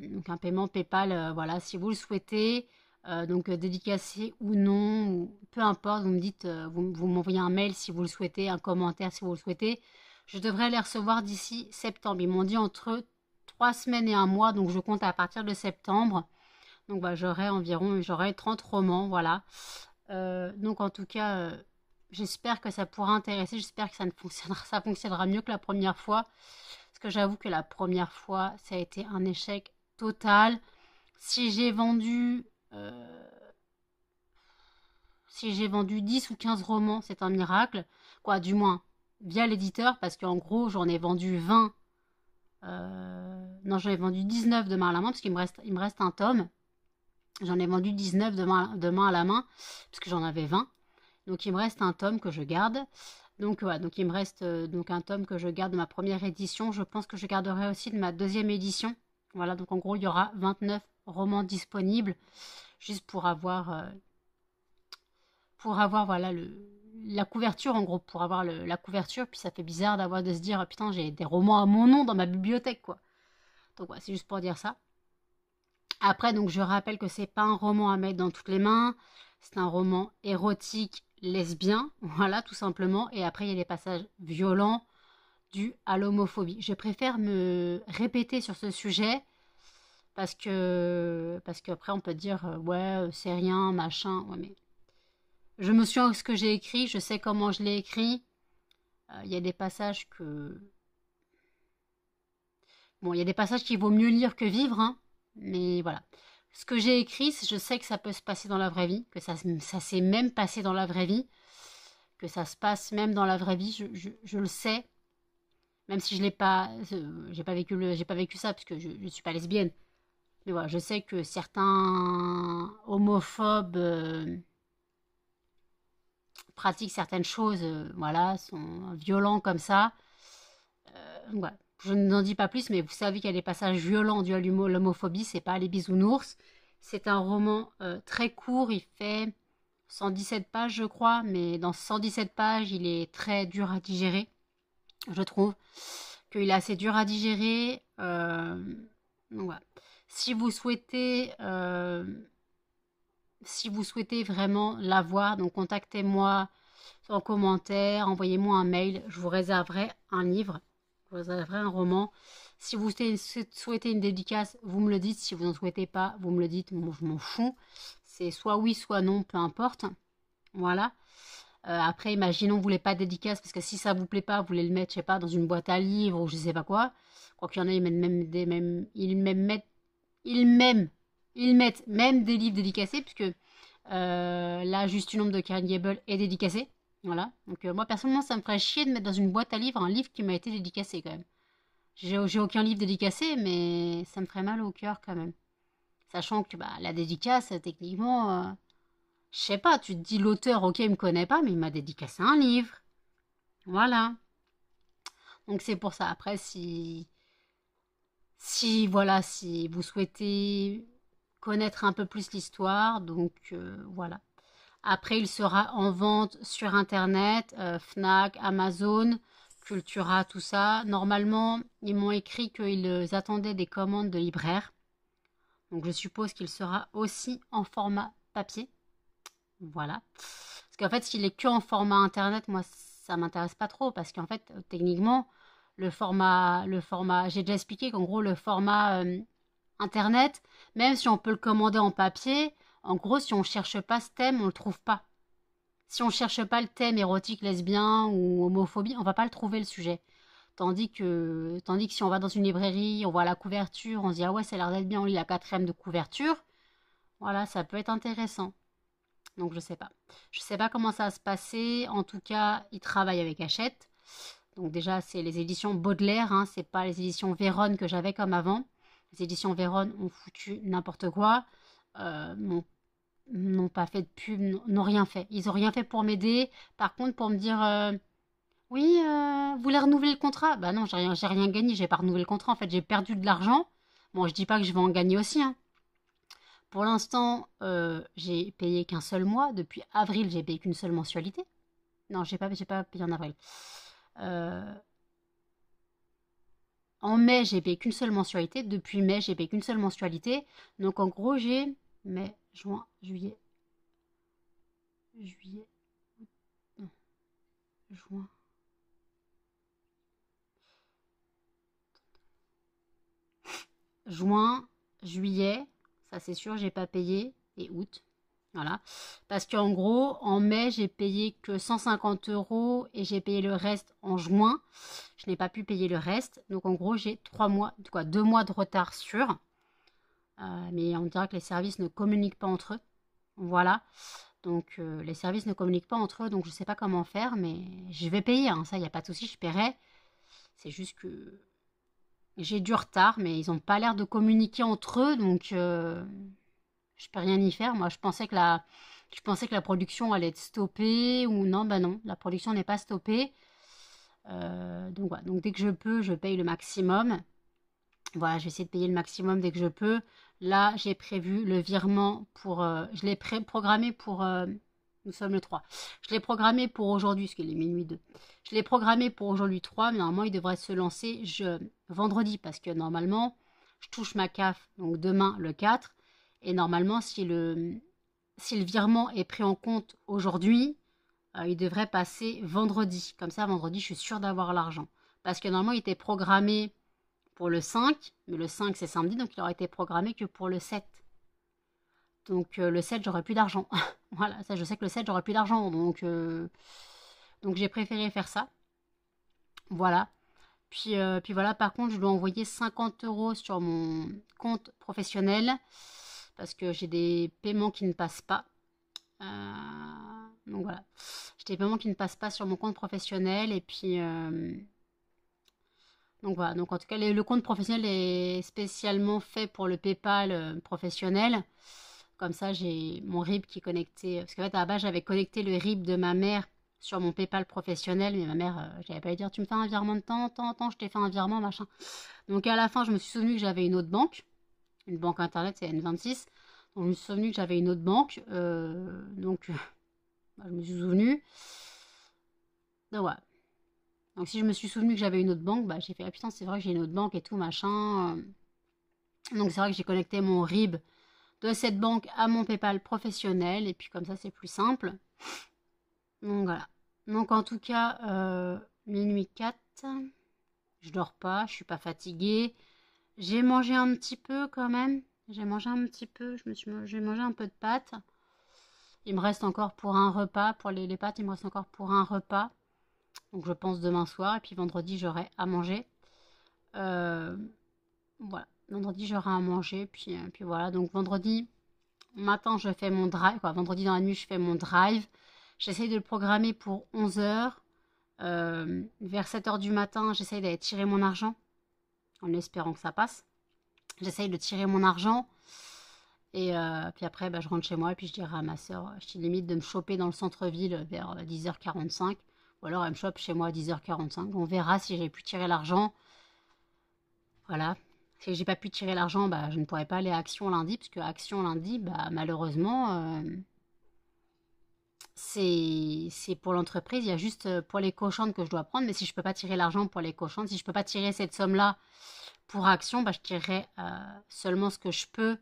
donc un paiement PayPal, voilà, si vous le souhaitez. Donc dédicacé ou non, ou peu importe, vous me dites, vous m'envoyez un mail si vous le souhaitez, un commentaire si vous le souhaitez. Je devrais les recevoir d'ici septembre. Ils m'ont dit entre 3 semaines et un mois, donc je compte à partir de septembre. Donc bah, j'aurai 30 romans, voilà. Donc en tout cas, j'espère que ça pourra intéresser, j'espère que ça fonctionnera mieux que la première fois. Parce que j'avoue que la première fois, ça a été un échec total. Si j'ai vendu 10 ou 15 romans, c'est un miracle. Quoi, du moins, via l'éditeur, parce qu'en gros, j'en ai vendu 20. Non, j'en ai vendu 19 de main à la main, parce qu'il me reste un tome. J'en ai vendu 19 de main à la main, parce que j'en avais 20. Donc, il me reste un tome que je garde. Donc, voilà, donc il me reste donc un tome que je garde de ma première édition. Je pense que je garderai aussi de ma deuxième édition. Voilà, donc en gros, il y aura 29 romans disponibles, juste pour avoir voilà, la couverture, en gros, pour avoir la couverture. Puis ça fait bizarre de se dire, putain, j'ai des romans à mon nom dans ma bibliothèque, quoi. Donc, voilà, c'est juste pour dire ça. Après, donc, je rappelle que c'est pas un roman à mettre dans toutes les mains. C'est un roman érotique, lesbien, voilà, tout simplement. Et après, il y a des passages violents dus à l'homophobie. Je préfère me répéter sur ce sujet parce qu'après, on peut dire, ouais, c'est rien, machin. Ouais, mais je me souviens de ce que j'ai écrit, je sais comment je l'ai écrit. Il y a des passages que... Bon, il y a des passages qu'il vaut mieux lire que vivre, hein, mais voilà. Ce que j'ai écrit, je sais que ça peut se passer dans la vraie vie, que ça s'est même passé dans la vraie vie, que ça se passe même dans la vraie vie, je le sais. Même si je l'ai pas, j'ai pas vécu ça parce que je suis pas lesbienne. Mais voilà, je sais que certains homophobes pratiquent certaines choses, voilà, sont violents comme ça. Voilà. Je n'en dis pas plus, mais vous savez qu'il y a des passages violents dus à l'homophobie, c'est pas les bisounours. C'est un roman très court, il fait 117 pages, je crois, mais dans 117 pages, il est très dur à digérer, je trouve. Qu'il est assez dur à digérer. Donc voilà. Si vous souhaitez, si vous souhaitez vraiment l'avoir, donc contactez-moi en commentaire, envoyez-moi un mail, je vous réserverai un livre, je vous réserverai un roman. Si vous souhaitez une dédicace, vous me le dites. Si vous n'en souhaitez pas, vous me le dites. Moi, je m'en fous. C'est soit oui, soit non, peu importe. Voilà. Après, imaginons vous voulez pas de dédicace parce que si ça vous plaît pas, vous voulez le mettre, je sais pas, dans une boîte à livres ou je sais pas quoi. Quoi qu'il y en a, ils mettent même des livres dédicacés puisque là, juste une ombre de Karen Gable est dédicacée. Voilà. Donc moi personnellement, ça me ferait chier de mettre dans une boîte à livres un livre qui m'a été dédicacé quand même. J'ai aucun livre dédicacé, mais ça me ferait mal au cœur quand même. Sachant que bah, la dédicace, techniquement, je sais pas, tu te dis l'auteur, ok, il me connaît pas, mais il m'a dédicacé un livre. Voilà. Donc c'est pour ça. Après, si voilà, si vous souhaitez connaître un peu plus l'histoire, donc voilà. Après, il sera en vente sur Internet, Fnac, Amazon, Cultura, tout ça. Normalement, ils m'ont écrit qu'ils attendaient des commandes de libraires. Donc je suppose qu'il sera aussi en format papier. Voilà. Parce qu'en fait, s'il est que en format internet, moi, ça m'intéresse pas trop. Parce qu'en fait, techniquement, j'ai déjà expliqué qu'en gros, le format internet, même si on peut le commander en papier, en gros, si on cherche pas ce thème, on le trouve pas. Si on cherche pas le thème érotique, lesbien ou homophobie, on va pas le trouver le sujet. Tandis que si on va dans une librairie, on voit la couverture, on se dit ah ouais, ça a l'air d'être bien, on lit la quatrième de couverture. Voilà, ça peut être intéressant. Donc je sais pas. Je sais pas comment ça va se passer. En tout cas, ils travaillent avec Hachette. Donc déjà, c'est les éditions Baudelaire, hein, c'est pas les éditions Véronne que j'avais comme avant. Les éditions Véronne ont foutu n'importe quoi. N'ont pas fait de pub, n'ont rien fait. Ils ont rien fait pour m'aider. Par contre, pour me dire oui, vous voulez renouveler le contrat? Bah non, j'ai rien gagné, j'ai pas renouvelé le contrat. En fait, j'ai perdu de l'argent. Bon, je dis pas que je vais en gagner aussi, hein. Pour l'instant, j'ai payé qu'un seul mois. Depuis avril, j'ai payé qu'une seule mensualité. Non, j'ai pas payé en avril. Euh, En mai, j'ai payé qu'une seule mensualité. Depuis mai, j'ai payé qu'une seule mensualité. Donc en gros, j'ai mai, juin, juillet, juillet, non, juin. Juin, juillet, ça c'est sûr, j'ai pas payé. Et août, voilà. Parce qu'en gros, en mai, j'ai payé que 150 euros et j'ai payé le reste en juin. Je n'ai pas pu payer le reste. Donc en gros, j'ai 3 mois, quoi, 2 mois de retard sur. Mais on dirait que les services ne communiquent pas entre eux. Voilà. Donc les services ne communiquent pas entre eux, donc je ne sais pas comment faire, mais je vais payer, hein, ça, il n'y a pas de souci, je paierai. C'est juste que j'ai du retard, mais ils n'ont pas l'air de communiquer entre eux, donc je peux rien y faire. Moi, je pensais que la production allait être stoppée, ou non, bah non, la production n'est pas stoppée. Donc voilà, donc dès que je peux, je paye le maximum. Voilà, je vais essayer de payer le maximum dès que je peux. Là, j'ai prévu le virement pour... je l'ai programmé pour... nous sommes le 3. Je l'ai programmé pour aujourd'hui, parce qu'il est minuit 2. Je l'ai programmé pour aujourd'hui 3, mais normalement, il devrait se lancer vendredi, parce que normalement, je touche ma CAF, donc demain, le 4. Et normalement, si le virement est pris en compte aujourd'hui, il devrait passer vendredi. Comme ça, vendredi, je suis sûre d'avoir l'argent. Parce que normalement, il était programmé pour le 5, mais le 5 c'est samedi, donc il aurait été programmé que pour le 7. Donc le 7, j'aurais plus d'argent. Voilà, ça je sais que le 7, j'aurais plus d'argent, donc j'ai préféré faire ça. Voilà. Puis voilà, par contre, je dois envoyer 50 euros sur mon compte professionnel parce que j'ai des paiements qui ne passent pas. Donc voilà, j'ai des paiements qui ne passent pas sur mon compte professionnel et puis Donc voilà, donc en tout cas, le compte professionnel est spécialement fait pour le PayPal professionnel. Comme ça, j'ai mon RIB qui est connecté. Parce qu'en fait, à la base, j'avais connecté le RIB de ma mère sur mon PayPal professionnel. Mais ma mère, j'avais pas lui dire, tu me fais un virement de temps, je t'ai fait un virement, machin. Donc à la fin, je me suis souvenu que j'avais une banque internet, c'est N26. Donc je me suis souvenu que j'avais une autre banque. Bah, je me suis souvenu. Donc voilà. Donc si je me suis souvenu que j'avais une autre banque, bah j'ai fait, ah putain, c'est vrai que j'ai une autre banque et tout, machin. Donc c'est vrai que j'ai connecté mon RIB de cette banque à mon PayPal professionnel. Et puis comme ça, c'est plus simple. Donc voilà. Donc en tout cas, minuit 4. Je dors pas, je suis pas fatiguée. J'ai mangé un petit peu quand même. J'ai mangé un petit peu. J'ai mangé un peu de pâtes. Il me reste encore pour un repas. Pour les pâtes, il me reste encore pour un repas. Donc je pense demain soir. Et puis vendredi, j'aurai à manger. Voilà. Vendredi, j'aurai à manger. Puis voilà. Donc vendredi matin, je fais mon drive. Quoi. Vendredi dans la nuit, je fais mon drive. J'essaye de le programmer pour 11 heures. Vers 7 heures du matin, j'essaye d'aller tirer mon argent. En espérant que ça passe. J'essaye de tirer mon argent. Et puis après, bah, je rentre chez moi et puis je dirai à ma soeur, je dis limite de me choper dans le centre-ville vers 10h45. Ou alors elle me chope chez moi à 10h45. On verra si j'ai pu tirer l'argent. Voilà. Si j'ai pas pu tirer l'argent, bah, je ne pourrais pas aller à Action lundi. Parce que Action lundi, bah, malheureusement, c'est pour l'entreprise. Il y a juste pour les cochonnes que je dois prendre. Mais si je peux pas tirer l'argent pour les cochonnes, si je peux pas tirer cette somme-là pour Action, bah, je tirerai seulement ce que je peux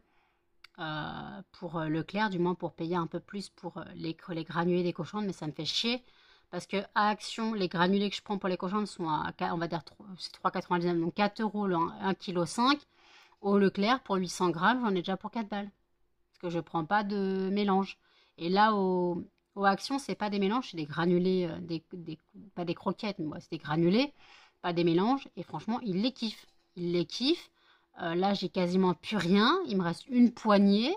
pour Leclerc, du moins pour payer un peu plus pour les granulés des cochons, mais ça me fait chier parce que à Action, les granulés que je prends pour les cochons sont à, on va dire, c'est 3,99, donc 4 euros le 1,5 kg. Au Leclerc, pour 800 grammes, j'en ai déjà pour 4 balles. Parce que je prends pas de mélange. Et là, au Action, c'est pas des mélanges, c'est des granulés, pas des croquettes, mais ouais, c'est des granulés, pas des mélanges. Et franchement, ils les kiffent. Ils les kiffent. Là, j'ai quasiment plus rien. Il me reste une poignée.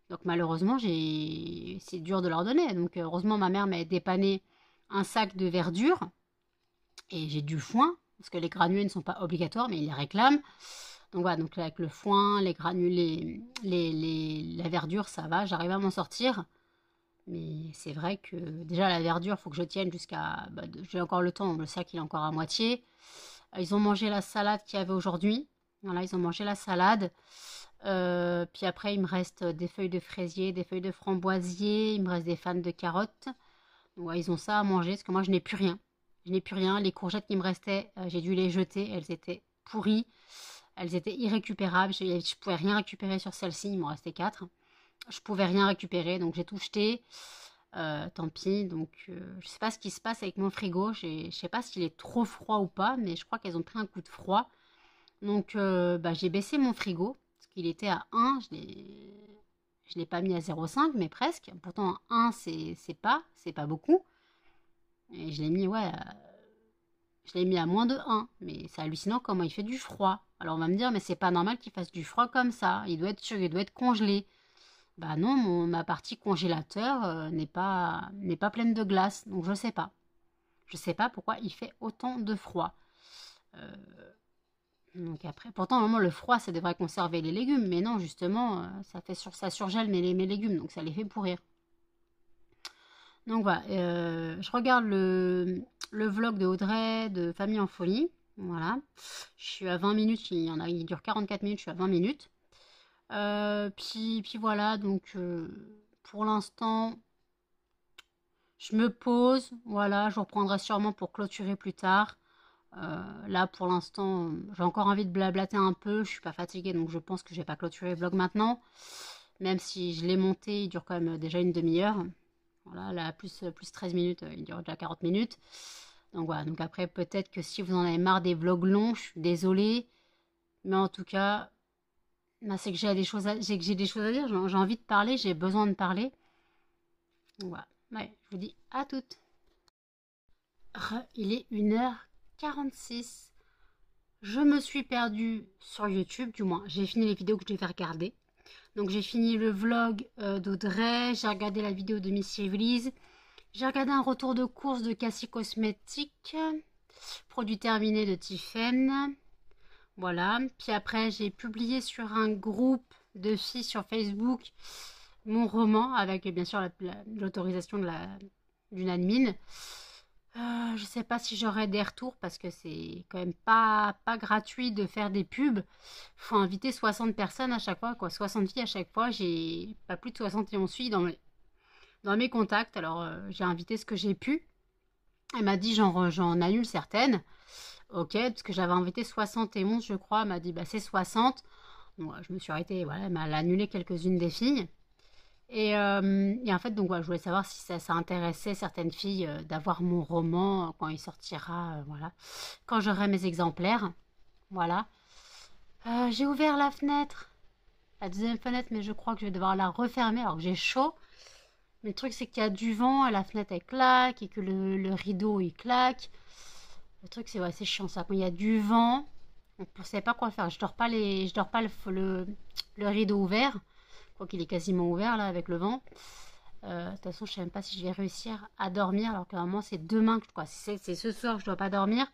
Donc malheureusement, c'est dur de leur donner. Donc heureusement, ma mère m'a dépanné un sac de verdure. Et j'ai du foin. Parce que les granulés ne sont pas obligatoires, mais ils les réclament. Donc voilà, donc avec le foin, les granulés, la verdure, ça va. J'arrive à m'en sortir. Mais c'est vrai que déjà la verdure, il faut que je tienne jusqu'à... Bah, j'ai encore le temps, le sac il est encore à moitié. Ils ont mangé la salade qu'il y avait aujourd'hui. Voilà, ils ont mangé la salade. Puis après, il me reste des feuilles de fraisier, des feuilles de framboisier. Il me reste des fans de carottes. Ouais, ils ont ça à manger parce que moi, je n'ai plus rien. Je n'ai plus rien. Les courgettes qui me restaient, j'ai dû les jeter. Elles étaient pourries. Elles étaient irrécupérables. Je ne pouvais rien récupérer sur celle-ci. Il m'en restait 4. Je pouvais rien récupérer, donc j'ai tout jeté. Tant pis, donc je sais pas ce qui se passe avec mon frigo. Je sais pas s'il est trop froid ou pas, mais je crois qu'elles ont pris un coup de froid. Donc bah, j'ai baissé mon frigo, parce qu'il était à 1, je l'ai pas mis à 0,5, mais presque. Pourtant 1 c'est pas beaucoup. Et je l'ai mis, ouais, je l'ai mis à moins de 1. Mais c'est hallucinant comment il fait du froid. Alors on va me dire, mais c'est pas normal qu'il fasse du froid comme ça. Il doit être congelé. Bah non, ma partie congélateur n'est pas pleine de glace, donc je sais pas. Je sais pas pourquoi il fait autant de froid. Donc après, pourtant normalement le froid ça devrait conserver les légumes, mais non justement ça surgèle mes légumes, donc ça les fait pourrir. Donc voilà, je regarde le vlog de Audrey de Famille en Folie. Voilà, je suis à 20 minutes, il dure 44 minutes, je suis à 20 minutes. Puis voilà, donc pour l'instant, je me pose. Voilà, je reprendrai sûrement pour clôturer plus tard. Là, pour l'instant, j'ai encore envie de blablater un peu. Je suis pas fatiguée, donc je pense que je vais pas clôturer le vlog maintenant. Même si je l'ai monté, il dure quand même déjà une demi-heure. Voilà, là, plus 13 minutes, il dure déjà 40 minutes. Donc voilà, donc après, peut-être que si vous en avez marre des vlogs longs, je suis désolée. Mais en tout cas... Bah, c'est que j'ai des choses à dire, j'ai envie de parler, j'ai besoin de parler. Voilà. Ouais, je vous dis à toutes. Il est 1h46. Je me suis perdue sur YouTube, du moins, j'ai fini les vidéos que je devais regarder. Donc j'ai fini le vlog d'Audrey, j'ai regardé la vidéo de Miss Evelise, j'ai regardé un retour de course de Cassie Cosmétiques. Produit terminé de Tiffen. Voilà. Puis après, j'ai publié sur un groupe de filles sur Facebook mon roman avec bien sûr l'autorisation d'une admin. Je sais pas si j'aurai des retours parce que c'est quand même pas gratuit de faire des pubs. Faut inviter 60 personnes à chaque fois, quoi. 60 filles à chaque fois. J'ai pas plus de 71 filles dans mes contacts. Alors j'ai invité ce que j'ai pu. Elle m'a dit j'en annule certaines. Ok, parce que j'avais invité 71 je crois. Elle m'a dit bah c'est 60. Donc, je me suis arrêtée, voilà, elle m'a annulé quelques-unes des filles. Et en fait, donc, voilà, je voulais savoir si ça intéressait certaines filles d'avoir mon roman quand il sortira, voilà. Quand j'aurai mes exemplaires, voilà. J'ai ouvert la fenêtre, la deuxième fenêtre, mais je crois que je vais devoir la refermer alors que j'ai chaud. Mais le truc, c'est qu'il y a du vent, et la fenêtre, elle claque, et que le rideau, il claque. Le truc, c'est ouais, c'est chiant ça. Quand il y a du vent, on ne sait pas quoi faire. Je dors pas le rideau ouvert. Quoi qu'il est quasiment ouvert là avec le vent. De toute façon, je sais même pas si je vais réussir à dormir. Alors que normalement, c'est demain que c'est ce soir que je dois pas dormir.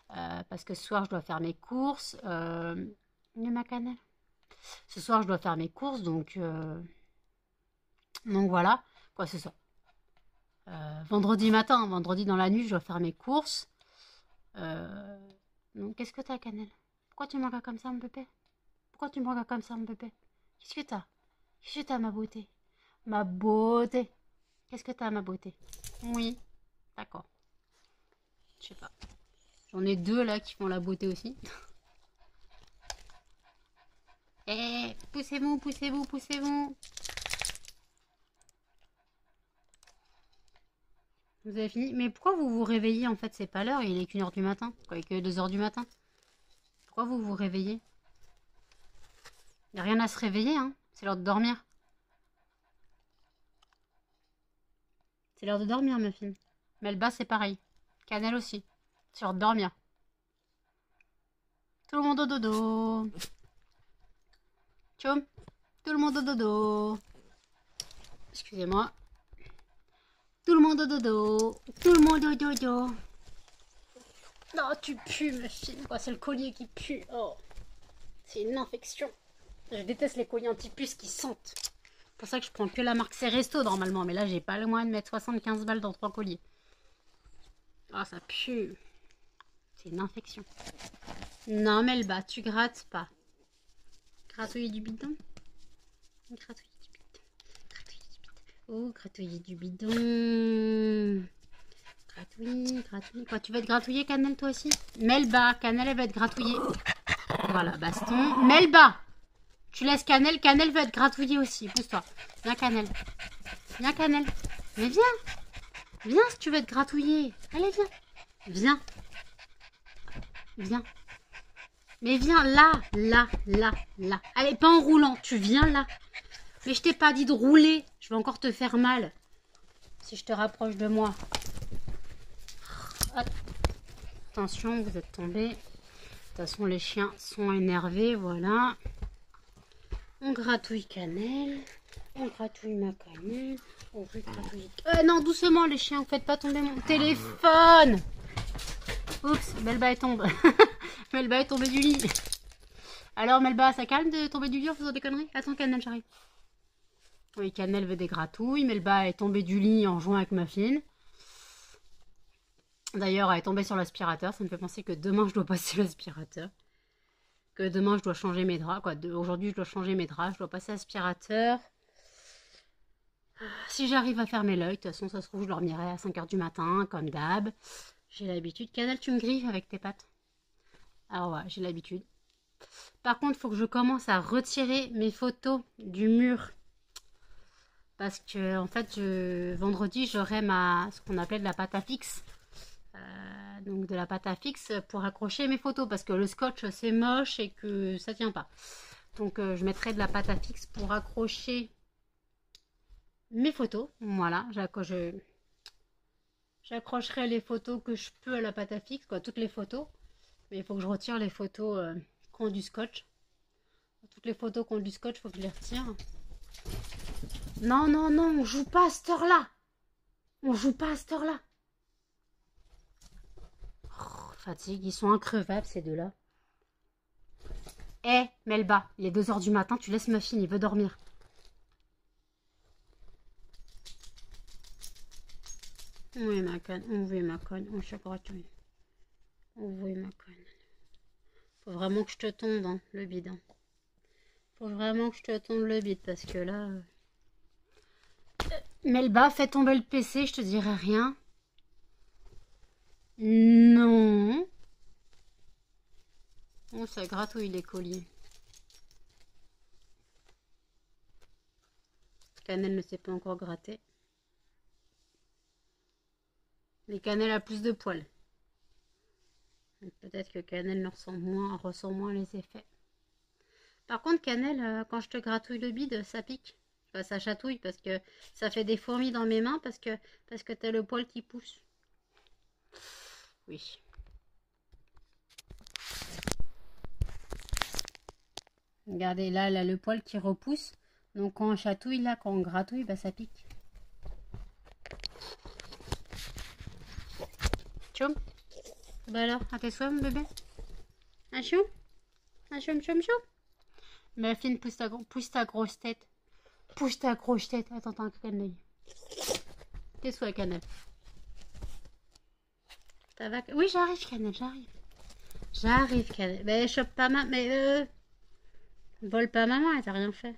Parce que ce soir, je dois faire mes courses. Ma cannelle. Ce soir, je dois faire mes courses. Donc voilà. Quoi, c'est ça. Vendredi matin, vendredi dans la nuit, je dois faire mes courses. Donc, qu'est-ce que t'as, cannelle? Pourquoi tu me regardes comme ça, mon bébé? Pourquoi tu me regardes comme ça, mon bébé? Qu'est-ce que t'as? Qu'est-ce que t'as, ma beauté? Ma beauté. Qu'est-ce que t'as, ma beauté? Oui. D'accord. Je sais pas. J'en ai deux là qui font la beauté aussi. Eh, poussez-vous, poussez-vous, poussez-vous. Vous avez fini? Mais pourquoi vous vous réveillez en fait? C'est pas l'heure, il est qu'1 heure du matin. Quoi, il est que 2 heures du matin. Pourquoi vous vous réveillez? Il n'y a rien à se réveiller, hein. C'est l'heure de dormir. C'est l'heure de dormir, ma fille. Melba, c'est pareil. Cannelle aussi. C'est l'heure de dormir. Tout le monde au dodo. Tchoum. Tout le monde au dodo. Excusez-moi. Tout le monde au dodo. Tout le monde au dodo. Non, tu pues, ma fille. Quoi, c'est le collier qui pue. Oh. C'est une infection. Je déteste les colliers anti-puces qui sentent. C'est pour ça que je prends que la marque Ceresto normalement. Mais là, j'ai pas le moyen de mettre 75 balles dans 3 colliers. Ah, ça pue. C'est une infection. Non, Melba, tu grattes pas. Gratouiller du bidon. Gratouiller du bidon. Gratouiller du bidon. Oh, gratouiller du bidon. Gratouille, gratouille. Quoi, tu vas être gratouillée, Cannelle, toi aussi? Melba, Cannelle, elle va être gratouillée. Voilà, baston. Melba, tu laisses Cannelle. Cannelle va être gratouillée aussi. Pousse-toi. Viens, Cannelle. Viens, Cannelle. Mais viens. Viens si tu veux être gratouillée. Allez, viens. Viens. Viens. Mais viens là, là, là, là. Allez, pas en roulant. Tu viens là. Mais je t'ai pas dit de rouler. Je vais encore te faire mal. Si je te rapproche de moi. Hop. Attention, vous êtes tombés. De toute façon, les chiens sont énervés. Voilà. On gratouille Cannelle. On gratouille ma Cannelle. On gratouille... non, doucement les chiens. Vous faites pas tomber mon téléphone. Oups, Melba est tombée. Melba est tombée du lit. Alors Melba, ça calme de tomber du lit en faisant des conneries? Attends Cannelle, j'arrive. Oui, Cannelle veut des gratouilles. Melba est tombée du lit en jouant avec Muffin. D'ailleurs, elle est tombée sur l'aspirateur. Ça me fait penser que demain, je dois passer l'aspirateur. Que demain, je dois changer mes draps. Aujourd'hui, je dois changer mes draps. Je dois passer l'aspirateur. Si j'arrive à fermer l'œil, de toute façon, ça se trouve, je dormirai à 5 h du matin, comme d'hab. J'ai l'habitude. Cannelle, tu me griffes avec tes pattes. Alors ouais, j'ai l'habitude. Par contre, il faut que je commence à retirer mes photos du mur. Parce que, en fait, vendredi, j'aurai ce qu'on appelait de la pâte à fixe. Donc de la pâte à fixe pour accrocher mes photos. Parce que le scotch, c'est moche et que ça tient pas. Donc, je mettrai de la pâte à fixe pour accrocher mes photos. Voilà, j'accrocherai les photos que je peux à la pâte à fixe, quoi, toutes les photos. Mais il faut que je retire les photos qui ont du scotch. Toutes les photos qui ont du scotch, il faut que je les retire. Non, non, non, on joue pas à cette heure-là. On joue pas à cette heure-là. fatigue. Ils sont increvables, ces deux-là. Eh, Melba, il est 2 h du matin, tu laisses Muffin, il veut dormir. Oui, ma canne, oui, ma canne, on se gratuit. Oui, ma canne. Faut vraiment que je te tombe, hein, le bide. Hein. Faut vraiment que je te tombe le bide, parce que là... Melba, fais tomber le PC, je te dirai rien. Non. Oh, ça gratouille les colliers. Cannelle ne s'est pas encore grattée. Mais Cannelle a plus de poils. Peut-être que Cannelle ressent moins les effets. Par contre, Cannelle, quand je te gratouille le bide, ça pique. Enfin, ça chatouille parce que ça fait des fourmis dans mes mains parce que t'as le poil qui pousse. Oui. Regardez, là, le poil qui repousse. Donc quand on chatouille, là, quand on gratouille, bah, ça pique. Tchoum. Bah alors, à tes souhaits, mon bébé. Un chou. Un choum, choum, choum. Muffin, pousse ta grosse tête. Pousse ta grosse tête. Attends, un cannelle. Tes souhaits, Cannelle. Ça va? Oui, j'arrive, Cannelle, j'arrive. J'arrive, Cannelle. Mais chope pas ma... Mais vole pas maman, elle t'a rien fait.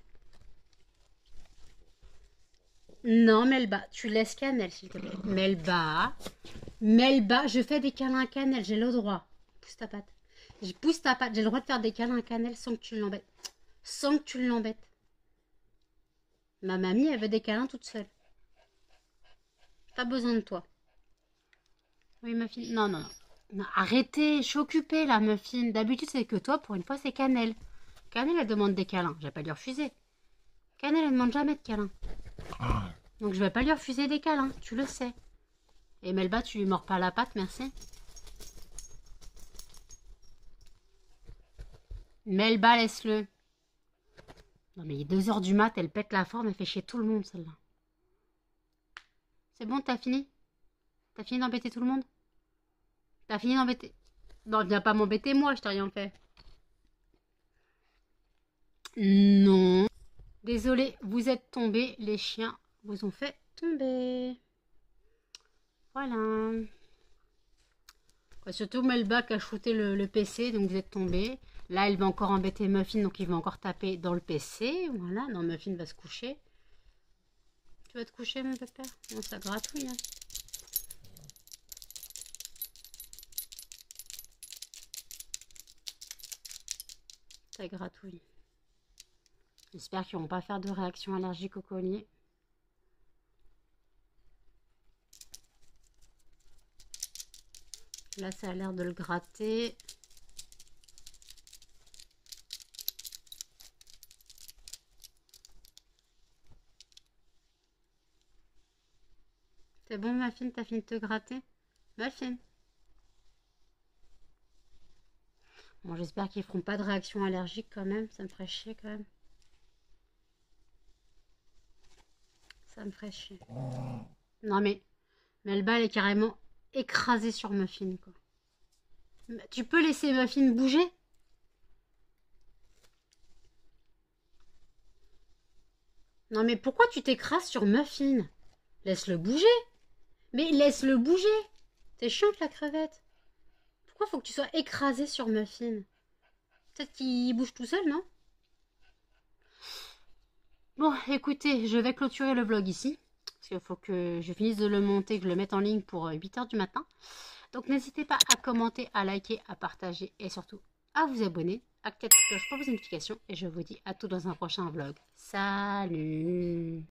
Non, Melba, tu laisses Cannelle, s'il te plaît. Melba, je fais des câlins à Cannelle, j'ai le droit. Pousse ta patte. Je pousse ta patte, j'ai le droit de faire des câlins à Cannelle sans que tu l'embêtes. Sans que tu l'embêtes. Ma mamie, elle veut des câlins toute seule. Pas besoin de toi. Oui, Muffin. Non, non, non. Non, arrêtez, je suis occupée là, Muffin. D'habitude, c'est que toi, pour une fois, c'est Cannelle. Cannelle, elle demande des câlins. Je vais pas lui refuser. Cannelle, elle demande jamais de câlins. Donc, je vais pas lui refuser des câlins. Tu le sais. Et Melba, tu lui mords pas la patte, merci. Melba, laisse-le. Non, mais il est 2 h du mat, elle pète la forme, elle fait chier tout le monde, celle-là. C'est bon, t'as fini? T'as fini d'embêter tout le monde? T'as fini d'embêter... Non, viens pas m'embêter, moi, je t'ai rien fait. Non. Désolé, vous êtes tombés, les chiens vous ont fait tomber. Voilà. Ouais, surtout Melba qui a shooté le PC, donc vous êtes tombés. Là, elle va encore embêter Muffin, donc il va encore taper dans le PC. Voilà, non, Muffin va se coucher. Tu vas te coucher, mon pépère? Non, ça gratouille. Hein. Ça gratouille. J'espère qu'ils vont pas faire de réaction allergique au collier. Là, ça a l'air de le gratter. C'est bon, Muffin, t'as fini de te gratter? Muffin. Bon, j'espère qu'ils feront pas de réaction allergique quand même. Ça me ferait chier quand même. Ça me ferait chier. Non, mais Melba, elle est carrément écrasée sur Muffin, quoi. Tu peux laisser Muffin bouger? Non, mais pourquoi tu t'écrases sur Muffin? Laisse-le bouger. Mais laisse-le bouger. T'es chiante, la crevette. Pourquoi faut que tu sois écrasé sur Muffin? Peut-être qu'il bouge tout seul, non? Bon, écoutez, je vais clôturer le vlog ici. Parce qu'il faut que je finisse de le monter, que je le mette en ligne pour 8 h du matin. Donc n'hésitez pas à commenter, à liker, à partager et surtout à vous abonner. Activez la cloche pour vos notifications. Et je vous dis à tous dans un prochain vlog. Salut!